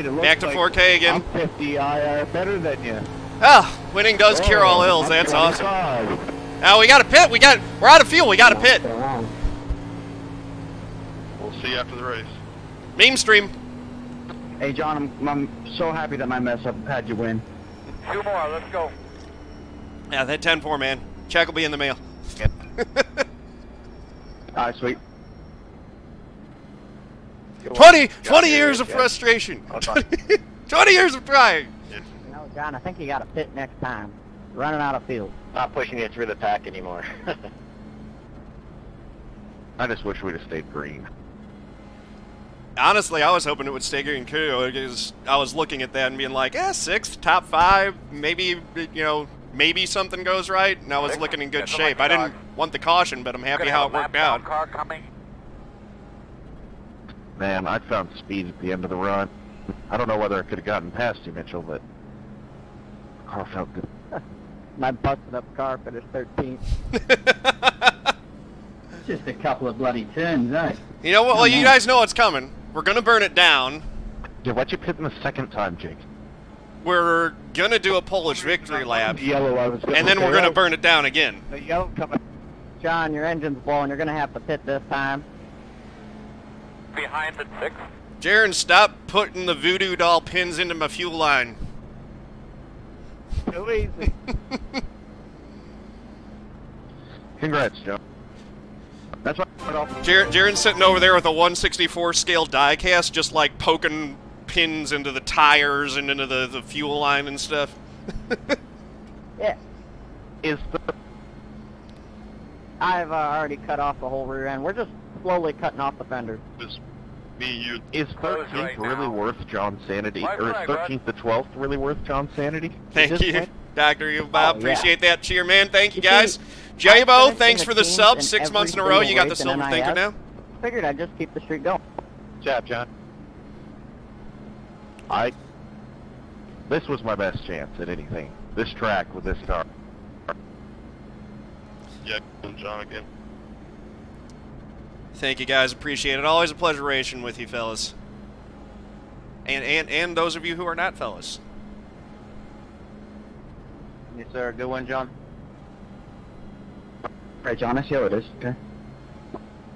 It looks Back to like 4K again. I'm 50 IR better than you. Ah, winning does cure all ills. That's awesome. Now we got a pit. We're out of fuel. We got a pit. We'll see you after the race. Meme stream. Hey, John, I'm so happy that my mess up had you win. 2 more, let's go. Yeah, that 10-4, man. Check will be in the mail. All right, sweet. 20 years of frustration. 20 years of trying. No, John, I think you got to pit next time. Running out of fuel. Not pushing it through the pack anymore. I just wish we'd have stayed green. Honestly, I was hoping it would stay green too, because I was looking at that and being like, 6th, top 5, maybe, maybe something goes right, and I was looking in good shape. I didn't want the caution, but I'm happy how it worked out. Car coming. Man, I found speed at the end of the run. I don't know whether I could have gotten past you, Mitchell, but the car felt good. My busted up car finished 13th. Just a couple of bloody turns, eh? You know what? Well, you guys know what's coming. We're going to burn it down. Yeah, why'd you pit in the second time, Jake? We're going to do a Polish victory lap. Yellow, and then we're going to burn it down again. The yellow coming. John, your engine's blowing. You're going to have to pit this time. Behind the 6th. Jaron, stop putting the voodoo doll pins into my fuel line. Too easy. Congrats, Joe. That's what Jaron's sitting over there with a 1/64 scale die cast, just like poking pins into the tires and into the fuel line and stuff. Yeah. Is the... I've already cut off the whole rear end. We're just slowly cutting off the fenders. Just me, you. Is 13th really worth John's sanity? Or is 13th to 12th really worth John's sanity? Thank you, Dr. Bob. Appreciate that cheer, man. Thank you, guys. J-Bo, thanks for the sub. 6 months in a row. You got the silver thinker now. Figured I'd just keep the streak going. Good job, John. This was my best chance at anything. This track with this car. Yeah, John again. Thank you, guys. Appreciate it. Always a pleasure racing with you, fellas. And those of you who are not fellas. Yes, sir. Good one, John. Right, John, I see how it is. Okay.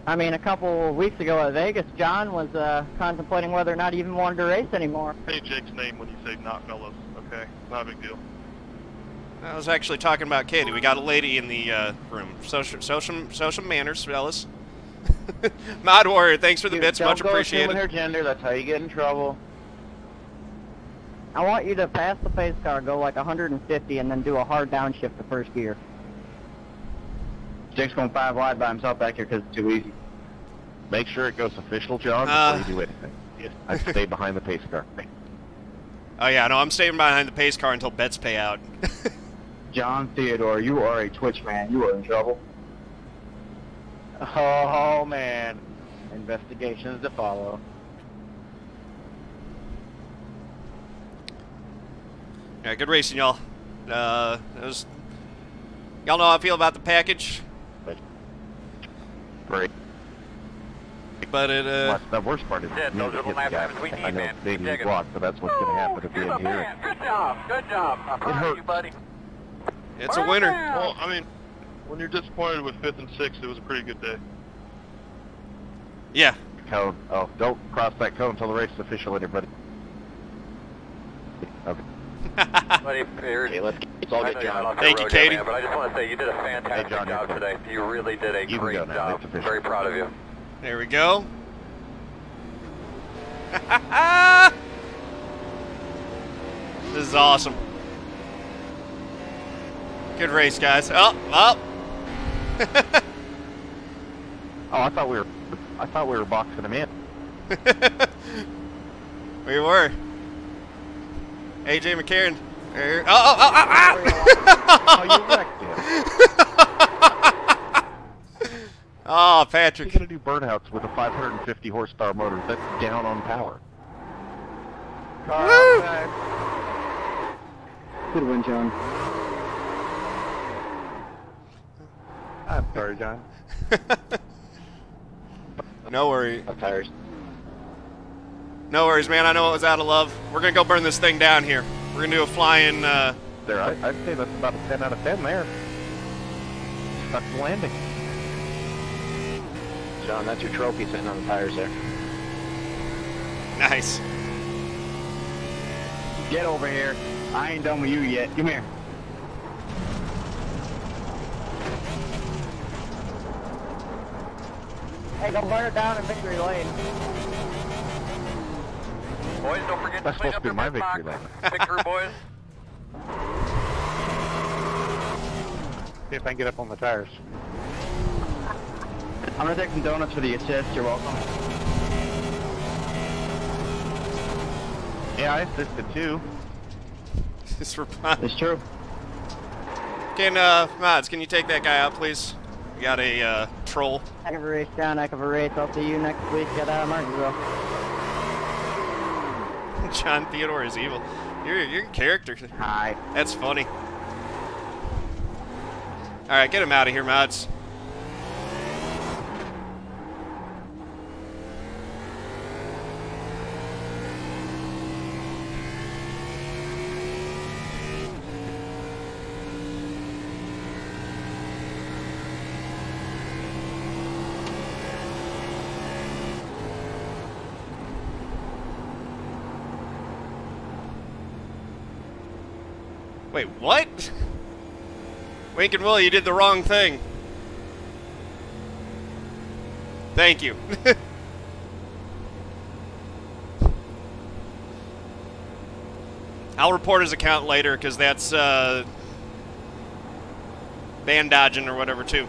I mean, a couple of weeks ago at Vegas, John was contemplating whether or not he even wanted to race anymore. Say Jake's name when you say not fellas, okay? Not a big deal. I was actually talking about Katey. We got a lady in the room. Social manners, fellas. Mod Warrior, thanks for the bits. Much appreciated. Don't go assuming her gender. That's how you get in trouble. I want you to pass the pace car, go like 150, and then do a hard downshift to first gear. Jake's going 5 wide by himself back here because it's too easy. Make sure it goes official, John, before you do anything. I stay behind the pace car. Oh yeah, no, I'm staying behind the pace car until bets pay out. John Theodore, you are a Twitch man. You are in trouble. Oh, man. Investigations to follow. Yeah, good racing, y'all. Y'all know how I feel about the package. Great. But it, the worst part is Yeah, those you are the hit lap the gas. times we need, I know man. it's big Dig and it. blocked, but that's what's going to happen if You're you're the in here. man. Good job. Good job. I'm proud of you, buddy. it's a winner. Well, I mean, when you're disappointed with 5th and 6th, it was a pretty good day. Yeah. Cone. Oh, don't cross that cone until the race is official, anybody. Okay. Buddy, Okay, let's all get John. Thank you, Katey. But I just want to say you did a fantastic John, job today. You really did a You can great go now. job. It's official. Very proud of you. There we go. This is awesome. Good race, guys. Oh. Oh, I thought we were boxing him in. We were. AJ McCarron. Oh, you wrecked him. Oh, Patrick. You're going to do burnouts with a 550 horsepower motor. That's down on power. Woo! Good win, John. I'm sorry, John. No worries. Tires. No worries, man. I know it was out of love. We're going to go burn this thing down here. We're going to do a flying... There, I'd say that's about a 10 out of 10 there. Stuck the landing. John, that's your trophy sitting on the tires there. Nice. Get over here. I ain't done with you yet. Come here. Hey, go burn it down in victory lane. Boys, don't forget That's to clean supposed up to be your my mud victory box. lane. Victory, boys. See if I can get up on the tires. I'm gonna take some donuts for the assist. You're welcome. Yeah, I assisted too. It's for fun. It's true. Mods, can you take that guy out, please? We got a, troll. Heck of a race, John. Heck of a race. I'll see you next week at Martinsville. John Theodore is evil. You're a character. Hi. That's funny. Alright, get him out of here, Mods. Wait, what? Wink and Will, you did the wrong thing. Thank you. I'll report his account later, because that's, van dodging or whatever, too.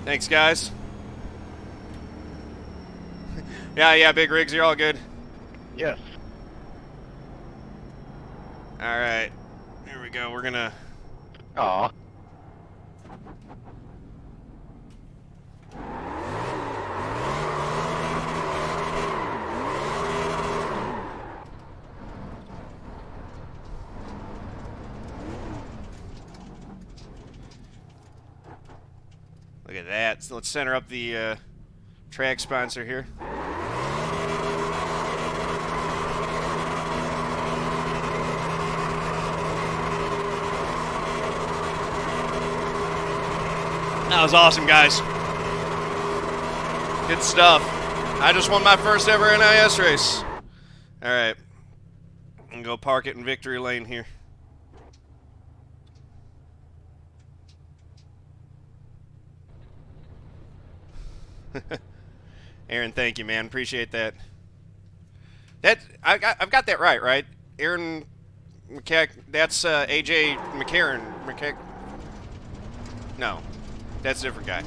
Thanks, guys. Yeah, Big Rigs, you're all good. Yes. All right, here we go. We're gonna. Aw. Look at that. So let's center up the track sponsor here. That was awesome, guys. Good stuff. I just won my first ever NIS race. All right. I'm going to go park it in victory lane here. Aaron, thank you, man. Appreciate that. I've got that right? Aron MacEachern. That's AJ McCarron. No, that's a different guy.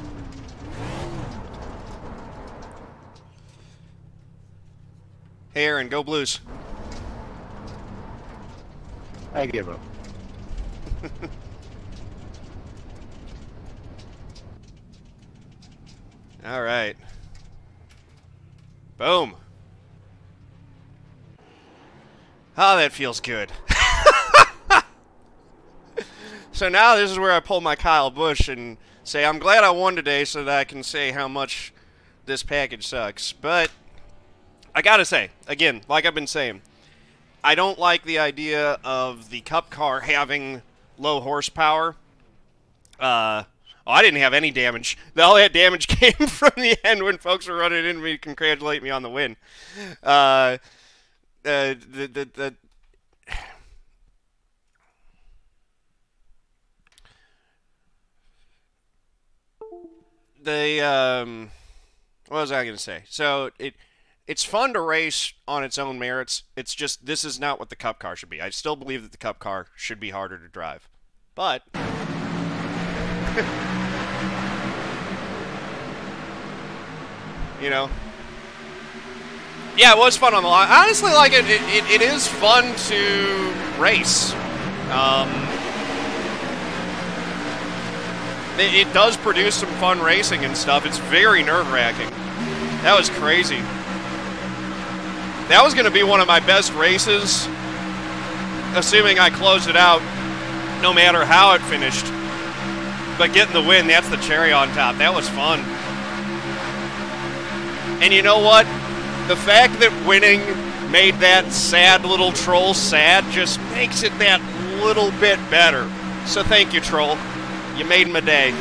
Hey, Aaron, go Blues. I give up. All right. Boom. Oh, that feels good. So now this is where I pull my Kyle Busch and say, I'm glad I won today so that I can say how much this package sucks. But I gotta say, again, like I've been saying, I don't like the idea of the Cup car having low horsepower. Oh, I didn't have any damage. All that damage came from the end when folks were running into me to congratulate me on the win. What was I going to say? So It's fun to race on its own merits. It's just, this is not what the Cup car should be. I still believe that the Cup car should be harder to drive. But... you know. Yeah, it was fun on the line. Honestly, like, it is fun to race. It does produce some fun racing and stuff. It's very nerve-wracking. That was crazy. That was going to be one of my best races, assuming I closed it out, no matter how it finished. But getting the win, that's the cherry on top. That was fun. And you know what? The fact that winning made that sad little troll sad just makes it that little bit better. So thank you, troll. You made my day.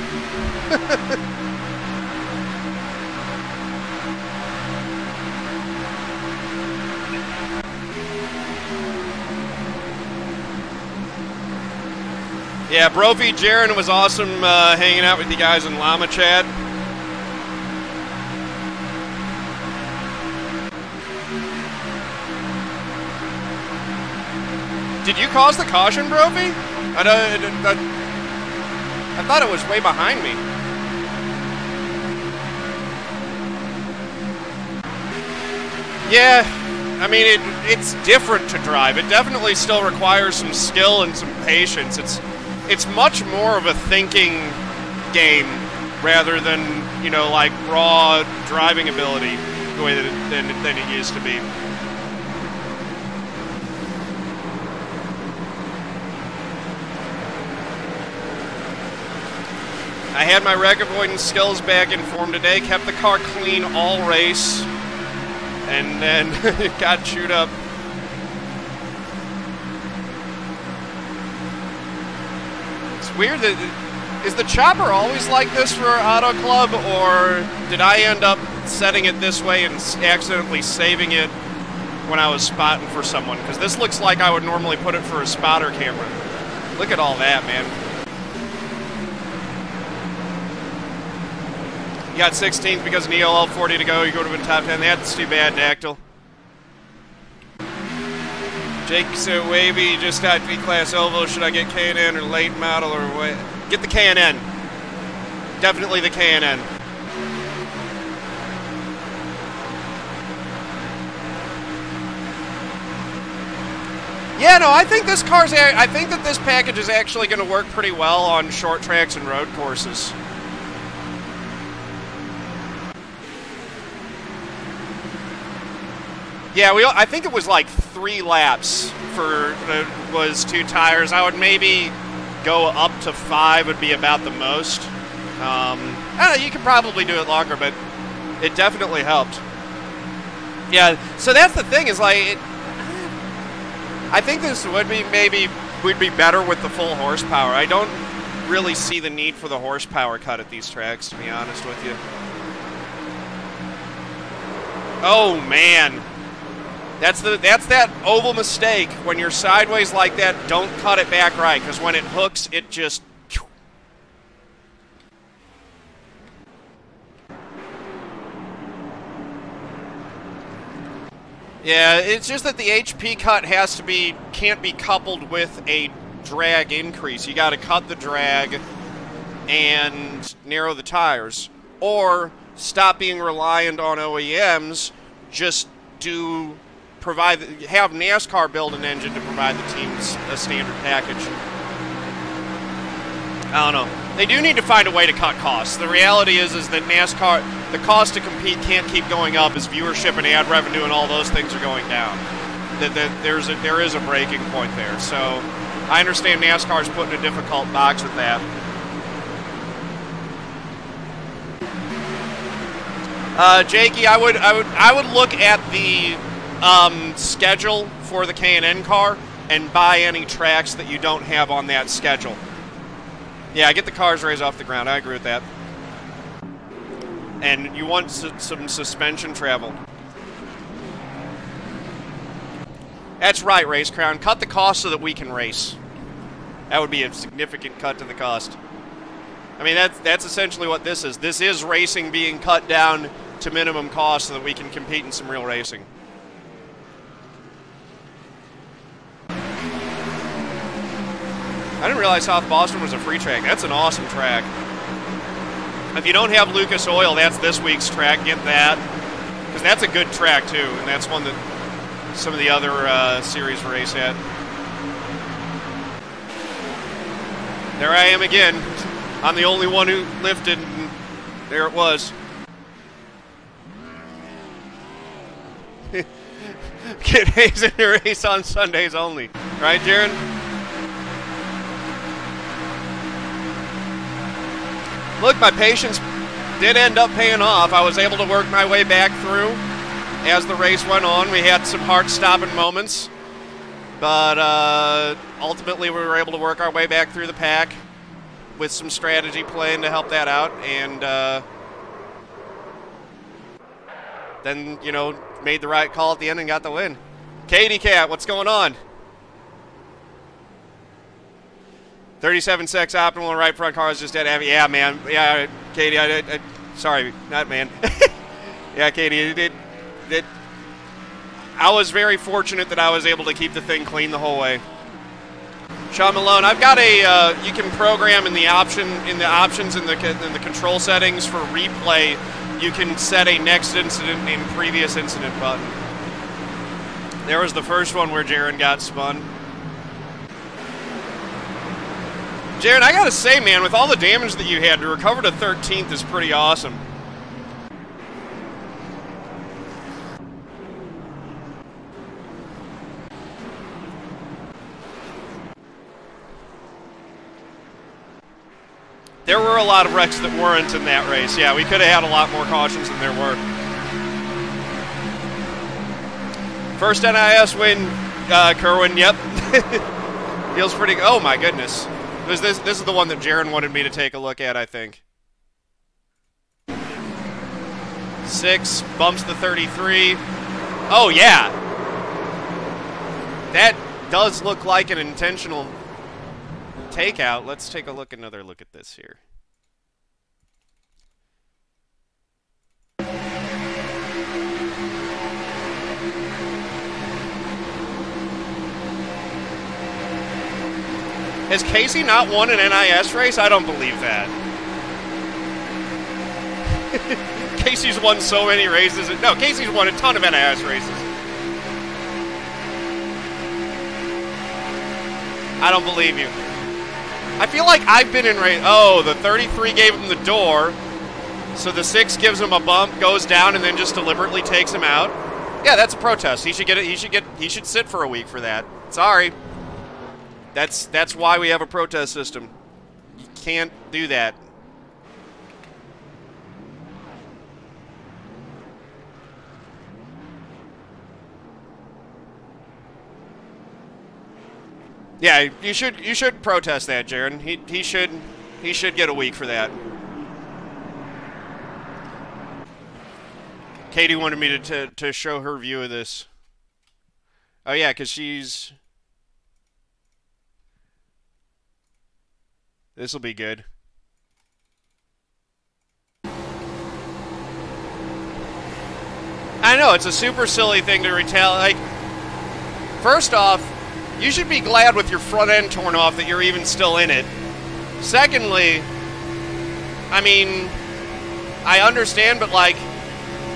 Yeah, Brophy, Jaron was awesome hanging out with you guys in Llama Chat. Did you cause the caution, Brophy? I thought it was way behind me. Yeah, I mean, it's different to drive. It definitely still requires some skill and some patience. It's much more of a thinking game rather than, you know, like raw driving ability the way than it used to be. I had my wreck avoidance skills back in form today, kept the car clean all race, and then it got chewed up. It's weird that, is the chopper always like this for Auto Club, or did I end up setting it this way and accidentally saving it when I was spotting for someone? Because this looks like I would normally put it for a spotter camera. Look at all that, man. You got 16th because of ELL 40 to go. You would have been top 10. That's too bad, Dactyl. Jake so wavy, just got V-Class Oval. Should I get K&N or late model or what? Get the K&N. Definitely the K&N. Yeah, no, I think this car's. I think that this package is actually going to work pretty well on short tracks and road courses. Yeah, I think it was like 3 laps for was 2 tires. I would maybe go up to 5 would be about the most. I don't know, you could probably do it longer, but it definitely helped. Yeah, so that's the thing is like, I think this would be we'd be better with the full horsepower. I don't really see the need for the horsepower cut at these tracks, to be honest with you. Oh man. That's that oval mistake. When you're sideways like that, don't cut it back right, because when it hooks, it just... Yeah, it's just that the HP cut can't be coupled with a drag increase. You got to cut the drag and narrow the tires, or stop being reliant on OEMs. Just have NASCAR build an engine to provide the teams a standard package. I don't know. They do need to find a way to cut costs. The reality is that NASCAR, the cost to compete can't keep going up as viewership and ad revenue and all those things are going down. There is a breaking point there. So I understand NASCAR's put in a difficult box with that. Jakey, I would look at the schedule for the K&N car and buy any tracks that you don't have on that schedule. Yeah, get the cars raised off the ground. I agree with that. And you want some suspension travel. That's right, Race Crown. Cut the cost so that we can race. That would be a significant cut to the cost. I mean, that's essentially what this is. This is racing being cut down to minimum cost so that we can compete in some real racing. I didn't realize South Boston was a free track. That's an awesome track. If you don't have Lucas Oil, that's this week's track. Get that. Because that's a good track, too. And that's one that some of the other series race at. There I am again. I'm the only one who lifted, and there it was. Get Hazen to race on Sundays only. Right, Jaron? Look, my patience did end up paying off. I was able to work my way back through as the race went on. We had some heart-stopping moments, but ultimately we were able to work our way back through the pack with some strategy playing to help that out, and then, you know, made the right call at the end and got the win. Katie Cat, what's going on? 37 secs optimal, right front car is just dead heavy. Yeah, man. Yeah, Katie, I sorry, not man. Yeah, Katie, I was very fortunate that I was able to keep the thing clean the whole way. Sean Malone, I've got a, you can program in the options in the control settings for replay, you can set a next incident in previous incident button. There was the first one where Jaron got spun. Jaron, I gotta say, man, with all the damage that you had, to recover to 13th is pretty awesome. There were a lot of wrecks that weren't in that race. Yeah, we could have had a lot more cautions than there were. First NIS win, Kerwin, yep. Feels pretty good. Oh my goodness. This is the one that Jaron wanted me to take a look at, I think. 6, bumps the 33. Oh, yeah. That does look like an intentional takeout. Let's take another look at this here. Has Casey not won an NIS race? I don't believe that. Casey's won so many races. No, Casey's won a ton of NIS races. I don't believe you. I feel like I've been in race. Oh, the 33 gave him the door. So the 6 gives him a bump, goes down, and then just deliberately takes him out. Yeah, that's a protest. He should get it. He should sit for a week for that. Sorry. That's why we have a protest system. You can't do that. Yeah, you should protest that, Jaron. He should get a week for that. Katie wanted me to show her view of this. Oh yeah, because she's. This will be good. I know, it's a super silly thing to retaliate. Like, first off, you should be glad with your front end torn off that you're even still in it. Secondly, I mean, I understand, but like,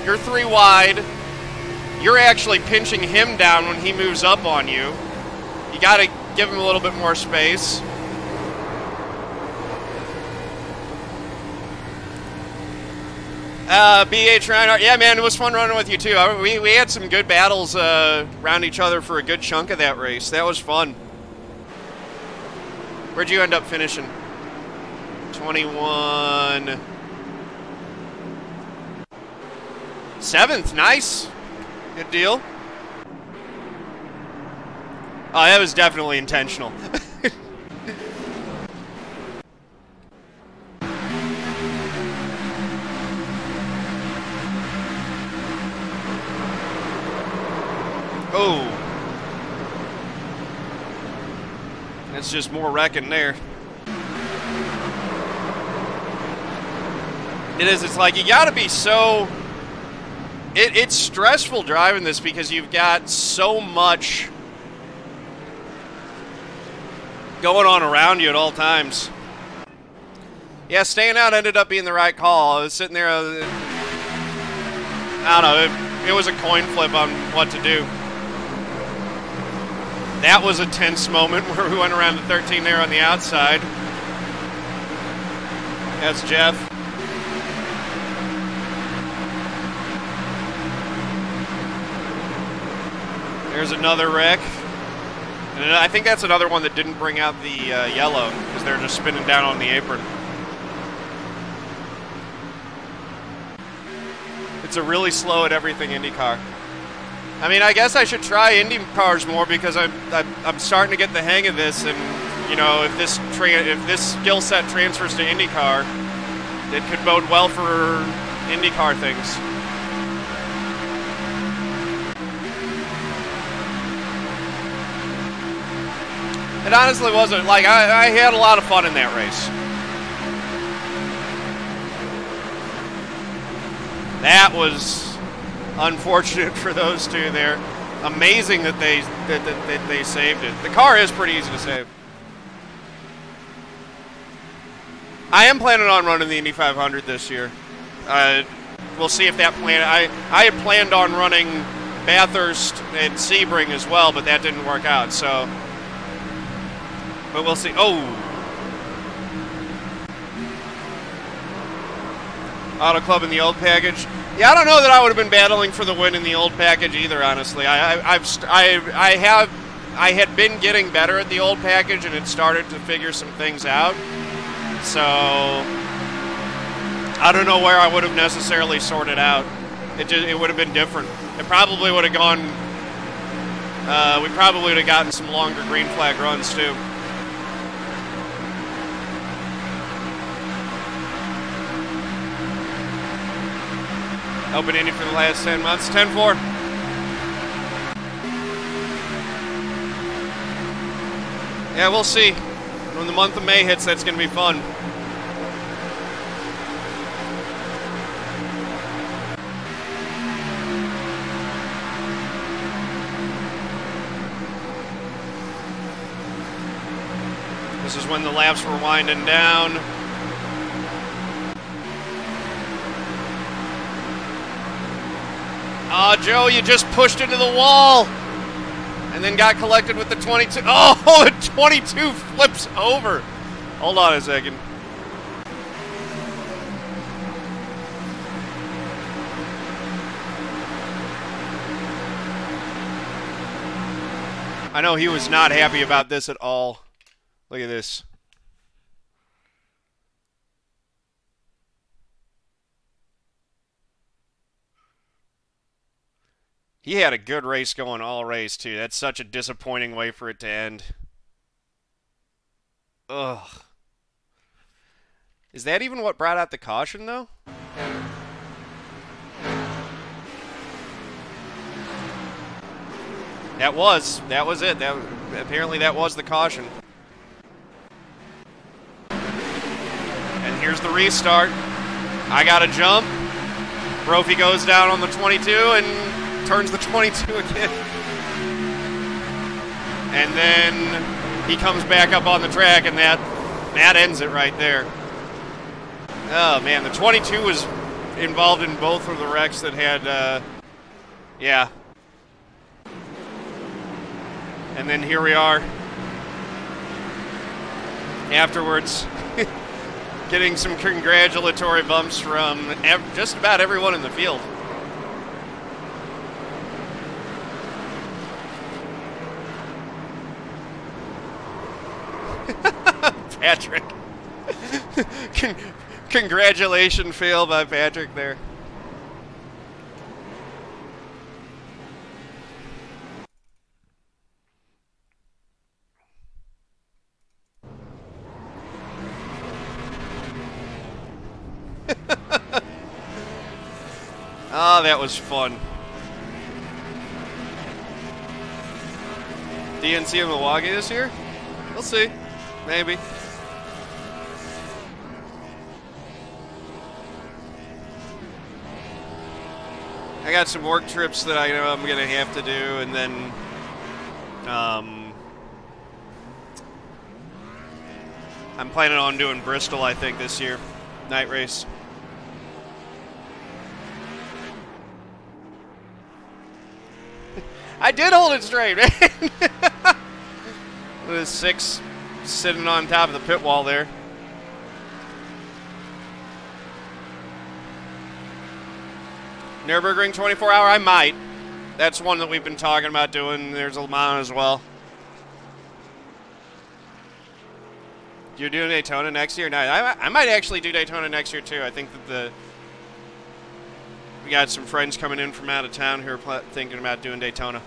you're 3 wide. You're actually pinching him down when he moves up on you. You gotta give him a little bit more space. BH Reinhardt, yeah, man, it was fun running with you, too. We had some good battles around each other for a good chunk of that race. That was fun. Where'd you end up finishing? 21. 7th, nice. Good deal. Oh, that was definitely intentional. Oh. That's just more wrecking there. It is. It's like you gotta be so It's stressful driving this because you've got so much going on around you at all times. Yeah, staying out ended up being the right call. I was sitting there, I don't know, it was a coin flip on what to do. That was a tense moment where we went around to 13 there on the outside. That's Jeff. There's another wreck. And I think that's another one that didn't bring out the yellow because they're just spinning down on the apron. It's a really slow at everything IndyCar. I mean, I guess I should try Indy cars more because I'm starting to get the hang of this, and you know, if this skill set transfers to IndyCar, it could bode well for IndyCar things. It honestly wasn't, like, I had a lot of fun in that race. That was unfortunate for those two there. Amazing that they saved it. The car is pretty easy to save. I am planning on running the Indy 500 this year. We'll see if that plan. I had planned on running Bathurst and Sebring as well, but that didn't work out. So, but we'll see. Oh, Auto Club in the old package. Yeah, I don't know that I would have been battling for the win in the old package either. Honestly, I had been getting better at the old package and had started to figure some things out. So I don't know where I would have necessarily sorted out. It would have been different. It probably would have gone. We probably would have gotten some longer green flag runs too. Open Indy for the last 10 months. 10-4. Yeah, we'll see. When the month of May hits, that's going to be fun. This is when the laps were winding down. Oh, Joe, you just pushed into the wall and then got collected with the 22. Oh, the 22 flips over. Hold on a second. I know he was not happy about this at all. Look at this. He had a good race going all race, too. That's such a disappointing way for it to end. Ugh. Is that even what brought out the caution, though? That was it. Apparently that was the caution. And here's the restart. I got a jump. Brophy goes down on the 22 and turns the 22 again. And then he comes back up on the track, and that ends it right there. Oh, man, the 22 was involved in both of the wrecks that had, yeah. And then here we are afterwards, getting some congratulatory bumps from just about everyone in the field. Patrick. Congratulations fail by Patrick there. Oh, that was fun. DNC in Milwaukee this year? We'll see. Maybe. I got some work trips that I know I'm going to have to do, and then I'm planning on doing Bristol, I think, this year. Night race. I did hold it straight, man. With 6 sitting on top of the pit wall there. Nürburgring 24-hour, I might. That's one that we've been talking about doing. There's a Le Mans as well. You're doing Daytona next year? No, I might actually do Daytona next year too. I think that we got some friends coming in from out of town who are thinking about doing Daytona.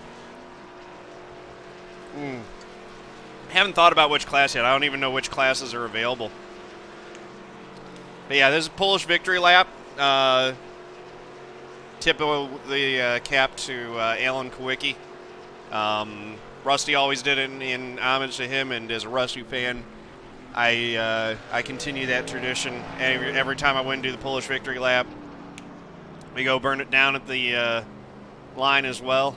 Haven't thought about which class yet. I don't even know which classes are available. But yeah, this is Polish victory lap. Tip of the cap to Alan Kowicki. Rusty always did it in homage to him, and as a Rusty fan, I continue that tradition. Every time I win do the Polish victory lap, we go burn it down at the line as well.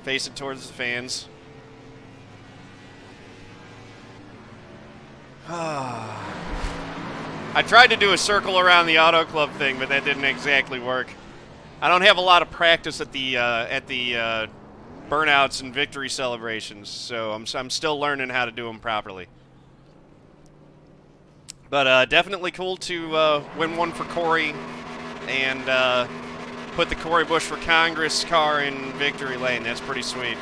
Face it towards the fans. I tried to do a circle around the Auto Club thing, but that didn't exactly work. I don't have a lot of practice at the burnouts and victory celebrations, so I'm still learning how to do them properly. But definitely cool to win one for Corey and put the Cory Busch for Congress car in victory lane. That's pretty sweet.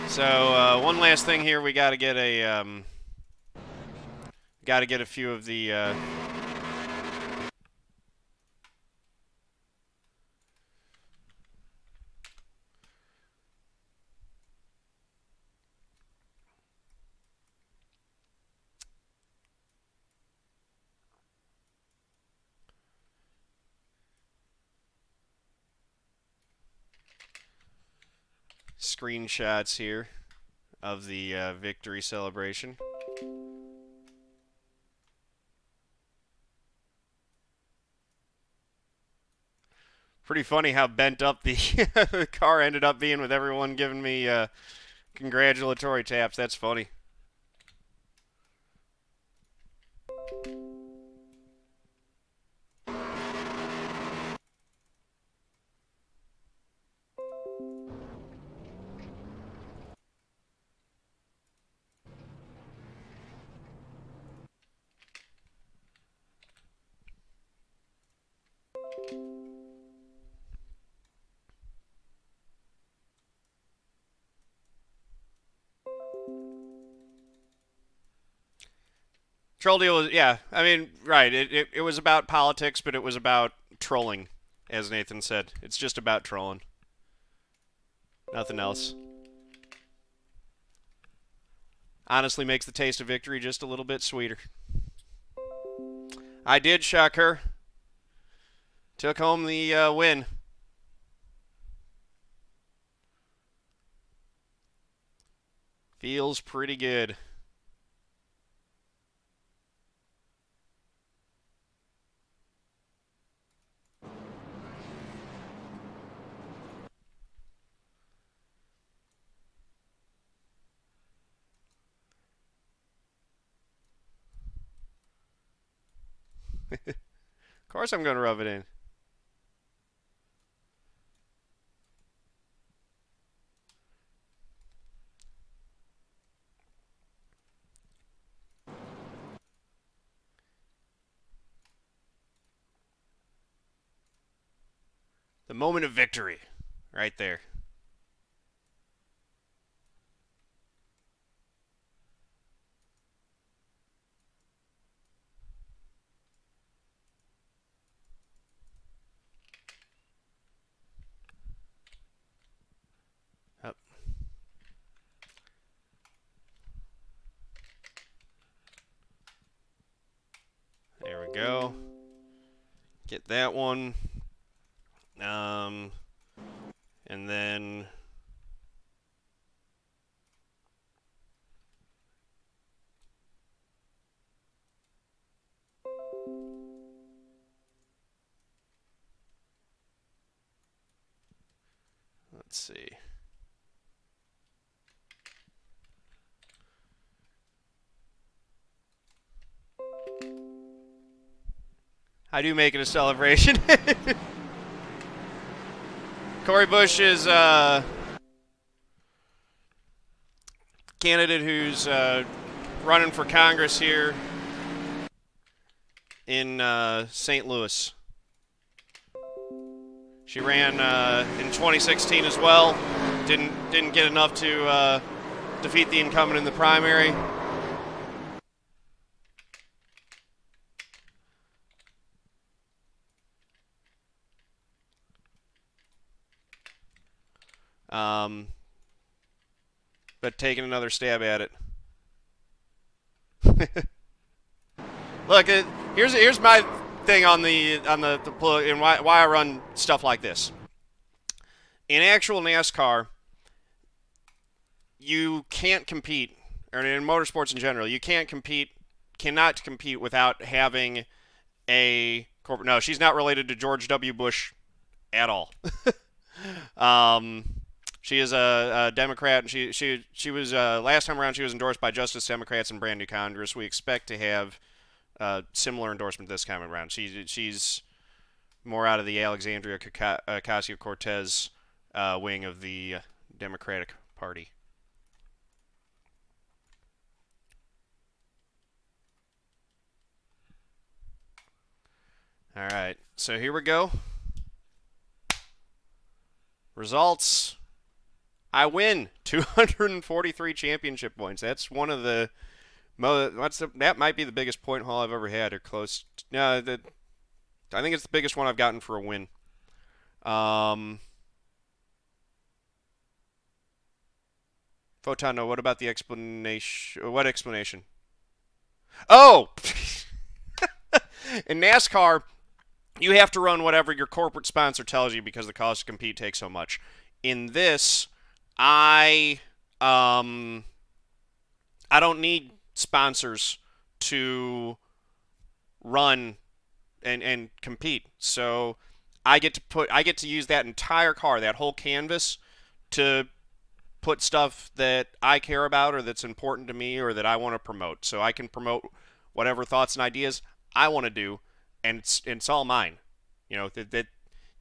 So one last thing here, we got to get a few of the screenshots here of the victory celebration. Pretty funny how bent up the the car ended up being with everyone giving me congratulatory taps. That's funny. Troll deal was, yeah, I mean, right, it was about politics, but it was about trolling, as Nathan said. It's just about trolling. Nothing else. Honestly makes the taste of victory just a little bit sweeter. I did shock her. Took home the win. Feels pretty good. Of course I'm going to rub it in. The moment of victory, right there. Up. There we go. Get that one. And then Let's see. I do make it a celebration. Corey Bush is candidate who's running for Congress here in St. Louis. She ran in 2016 as well. Didn't get enough to defeat the incumbent in the primary. But taking another stab at it. Look, here's my thing on the plug and why I run stuff like this. In actual NASCAR, you can't compete, or in motorsports in general, you cannot compete without having a corporate. No, she's not related to George W. Bush at all. She is a Democrat, and she was last time around she was endorsed by Justice Democrats in brand new Congress. We expect to have similar endorsement this time around. She's more out of the Alexandria Ocasio-Cortez wing of the Democratic Party. All right, so here we go. Results. I win 243 championship points. That's one of the that might be the biggest point haul I've ever had, or close. No, I think it's the biggest one I've gotten for a win. Photon, no, what about the explanation? What explanation? Oh! In NASCAR, you have to run whatever your corporate sponsor tells you because the cost to compete takes so much. In this, I don't need sponsors to run and compete. So I get to use that entire car, that whole canvas, to put stuff that I care about or that's important to me or that I want to promote. So I can promote whatever thoughts and ideas I want to do, and it's all mine. You know, that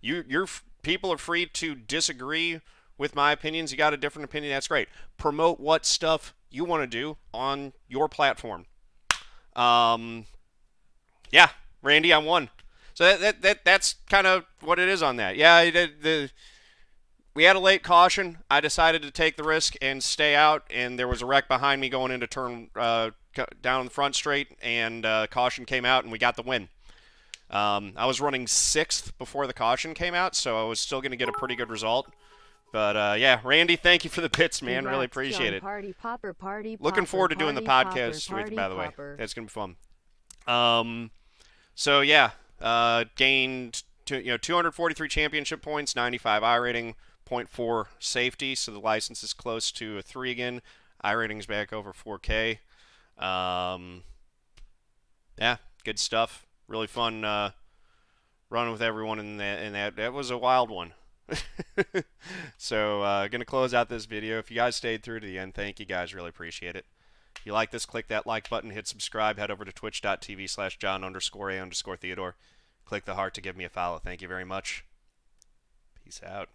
your people are free to disagree with my opinions. You got a different opinion, that's great. Promote what stuff you want to do on your platform. Yeah, Randy, I won. So that's kind of what it is on that. Yeah, we had a late caution. I decided to take the risk and stay out, and there was a wreck behind me going into turn down the front straight, and caution came out, and we got the win. I was running 6th before the caution came out, so I was still going to get a pretty good result. But, yeah, Randy, thank you for the bits, man. Really appreciate it. Party popper, party Looking forward to doing the podcast with you, by the way. That's going to be fun. So, yeah, gained 243 championship points, 95 iRating, 0.4 safety, so the license is close to a 3 again. iRating's back over 4K. Yeah, good stuff. Really fun running with everyone in that. That was a wild one. So, going to close out this video. If you guys stayed through to the end, thank you guys. Really appreciate it. If you like this, click that like button, hit subscribe, head over to twitch.tv/John_A_Theodore. Click the heart to give me a follow. Thank you very much. Peace out.